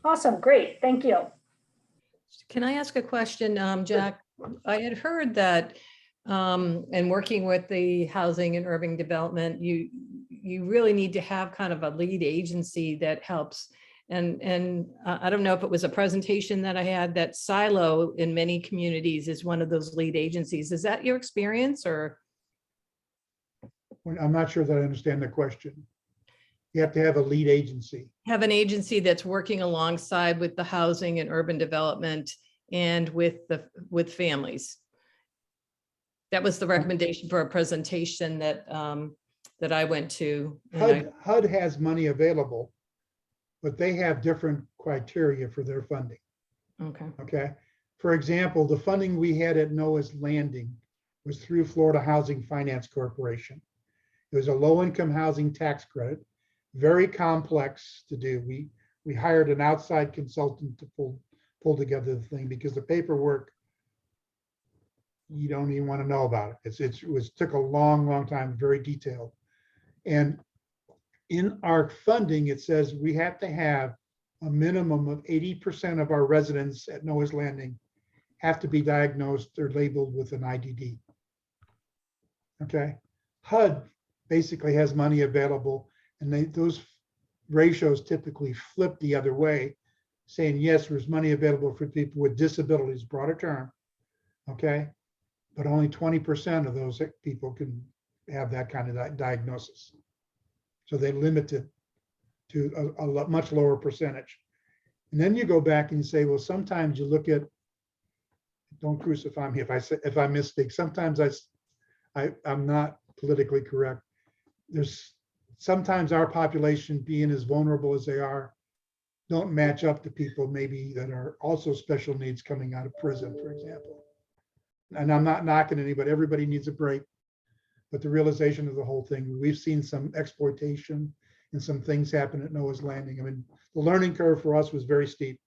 awesome, great, thank you. Can I ask a question, Jack? I had heard that and working with the housing and urban development, you really need to have kind of a lead agency that helps. And I don't know if it was a presentation that I had, that Silo in many communities is one of those lead agencies. Is that your experience, or? I'm not sure that I understand the question. You have to have a lead agency. Have an agency that's working alongside with the housing and urban development and with families. That was the recommendation for a presentation that that I went to. HUD has money available, but they have different criteria for their funding. Okay. Okay. For example, the funding we had at Noah's Landing was through Florida Housing Finance Corporation. It was a low-income housing tax credit, very complex to do. We hired an outside consultant to pull together the thing because the paperwork, you don't even want to know about it. It took a long time, very detailed. And in our funding, it says we have to have a minimum of 80% of our residents at Noah's Landing have to be diagnosed or labeled with an IDD. Okay. HUD basically has money available, and those ratios typically flip the other way, saying, yes, there's money available for people with disabilities, broader term. Okay. But only 20% of those people can have that kind of diagnosis. So they limit it to a much lower percentage. And then you go back and you say, well, sometimes you look at, don't crucify me if I misspeak. Sometimes I'm not politically correct. There's sometimes our population, being as vulnerable as they are, don't match up to people maybe that are also special needs coming out of prison, for example. And I'm not knocking anybody, everybody needs a break. But the realization of the whole thing, we've seen some exploitation and some things happen at Noah's Landing. I mean, the learning curve for us was very steep.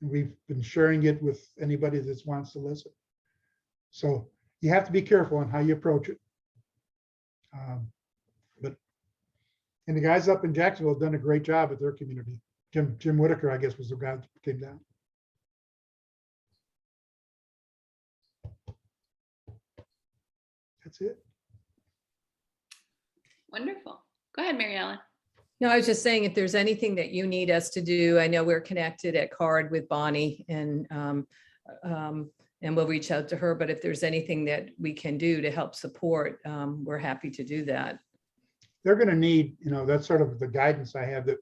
And we've been sharing it with anybody that wants to listen. So you have to be careful on how you approach it. And the guys up in Jacksonville have done a great job at their community. Jim Whitaker, I guess, was the guy that came down. That's it. Wonderful. Go ahead, Mary Ellen. No, I was just saying, if there's anything that you need us to do, I know we're connected at CARD with Bonnie, and we'll reach out to her. But if there's anything that we can do to help support, we're happy to do that. They're going to need, that's sort of the guidance I have, that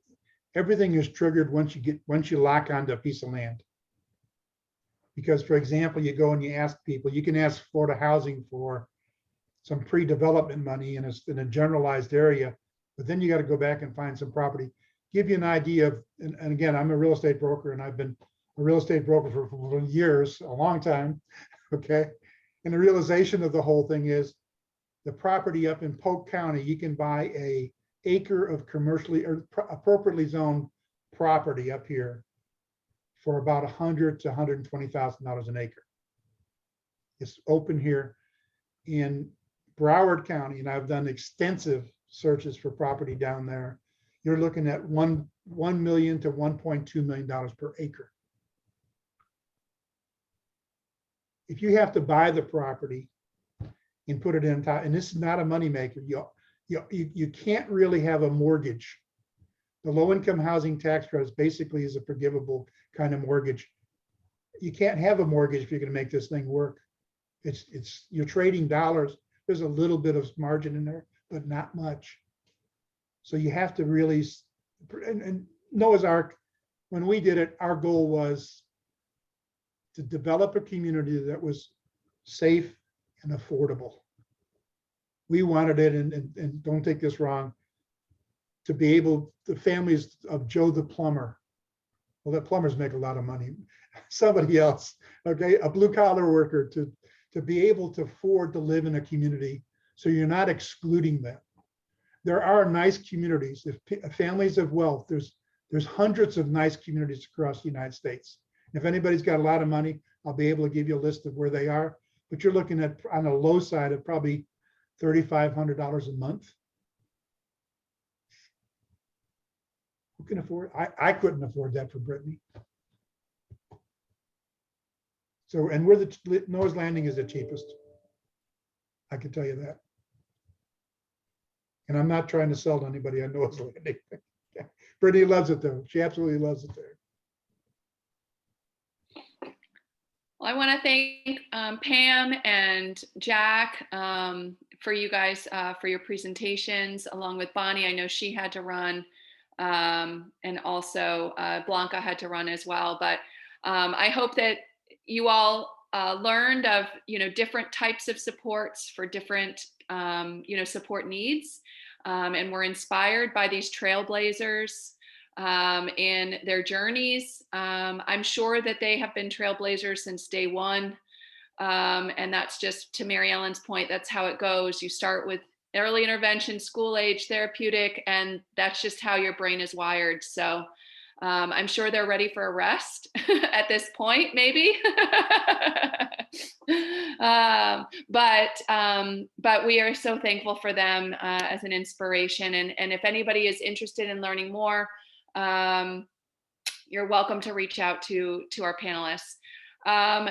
everything is triggered once you lock onto a piece of land. Because, for example, you go and you ask people, you can ask Florida Housing for some pre-development money in a generalized area, but then you got to go back and find some property. Give you an idea of, and again, I'm a real estate broker, and I've been a real estate broker for years, a long time, okay? And the realization of the whole thing is the property up in Polk County, you can buy an acre of commercially or appropriately zoned property up here for about $100,000 to $120,000 an acre. It's open here in Broward County, and I've done extensive searches for property down there. You're looking at $1 million to $1.2 million per acre. If you have to buy the property and put it in top, and this is not a moneymaker, you can't really have a mortgage. The low-income housing tax credits basically is a forgivable kind of mortgage. You can't have a mortgage if you're going to make this thing work. You're trading dollars. There's a little bit of margin in there, but not much. So you have to really, and Noah's Ark, when we did it, our goal was to develop a community that was safe and affordable. We wanted it, and don't take this wrong, to be able, the families of Joe the plumber, well, the plumbers make a lot of money, somebody else, okay, a blue collar worker, to be able to afford to live in a community so you're not excluding them. There are nice communities, if families of wealth, there's hundreds of nice communities across the United States. If anybody's got a lot of money, I'll be able to give you a list of where they are, but you're looking at, on the low side, of probably $3,500 a month. Who can afford? I couldn't afford that for Brittany. So, and Noah's Landing is the cheapest. I can tell you that. And I'm not trying to sell to anybody on Noah's Landing. Brittany loves it though. She absolutely loves it there. Well, I want to thank Pam and Jack for you guys for your presentations, along with Bonnie. I know she had to run, and also Blanca had to run as well. But I hope that you all learned of different types of supports for different support needs, and were inspired by these trailblazers in their journeys. I'm sure that they have been trailblazers since day one. And that's just, to Mary Ellen's point, that's how it goes. You start with early intervention, school age, therapeutic, and that's just how your brain is wired. So I'm sure they're ready for a rest at this point, maybe. But we are so thankful for them as an inspiration. And if anybody is interested in learning more, you're welcome to reach out to our panelists.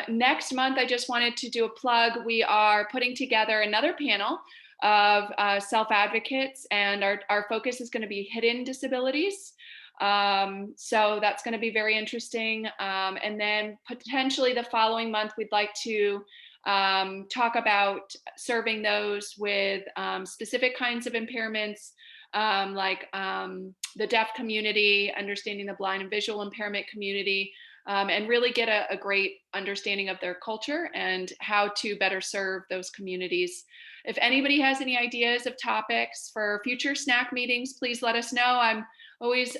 Next month, I just wanted to do a plug. We are putting together another panel of self-advocates, and our focus is going to be hidden disabilities. So that's going to be very interesting. And then potentially the following month, we'd like to talk about serving those with specific kinds of impairments, like the deaf community, understanding the blind and visual impairment community, and really get a great understanding of their culture and how to better serve those communities. If anybody has any ideas of topics for future SNAC meetings, please let us know. I'm always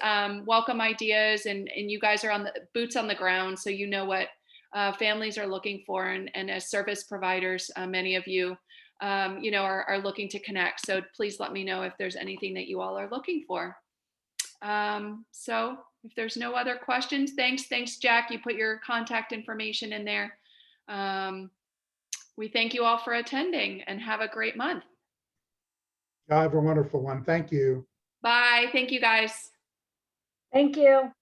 welcome ideas, and you guys are on the boots on the ground, so you know what families are looking for, and as service providers, many of you are looking to connect. So please let me know if there's anything that you all are looking for. So if there's no other questions, thanks Jack, you put your contact information in there. We thank you all for attending, and have a great month. Y'all have a wonderful one. Thank you. Bye. Thank you guys. Thank you.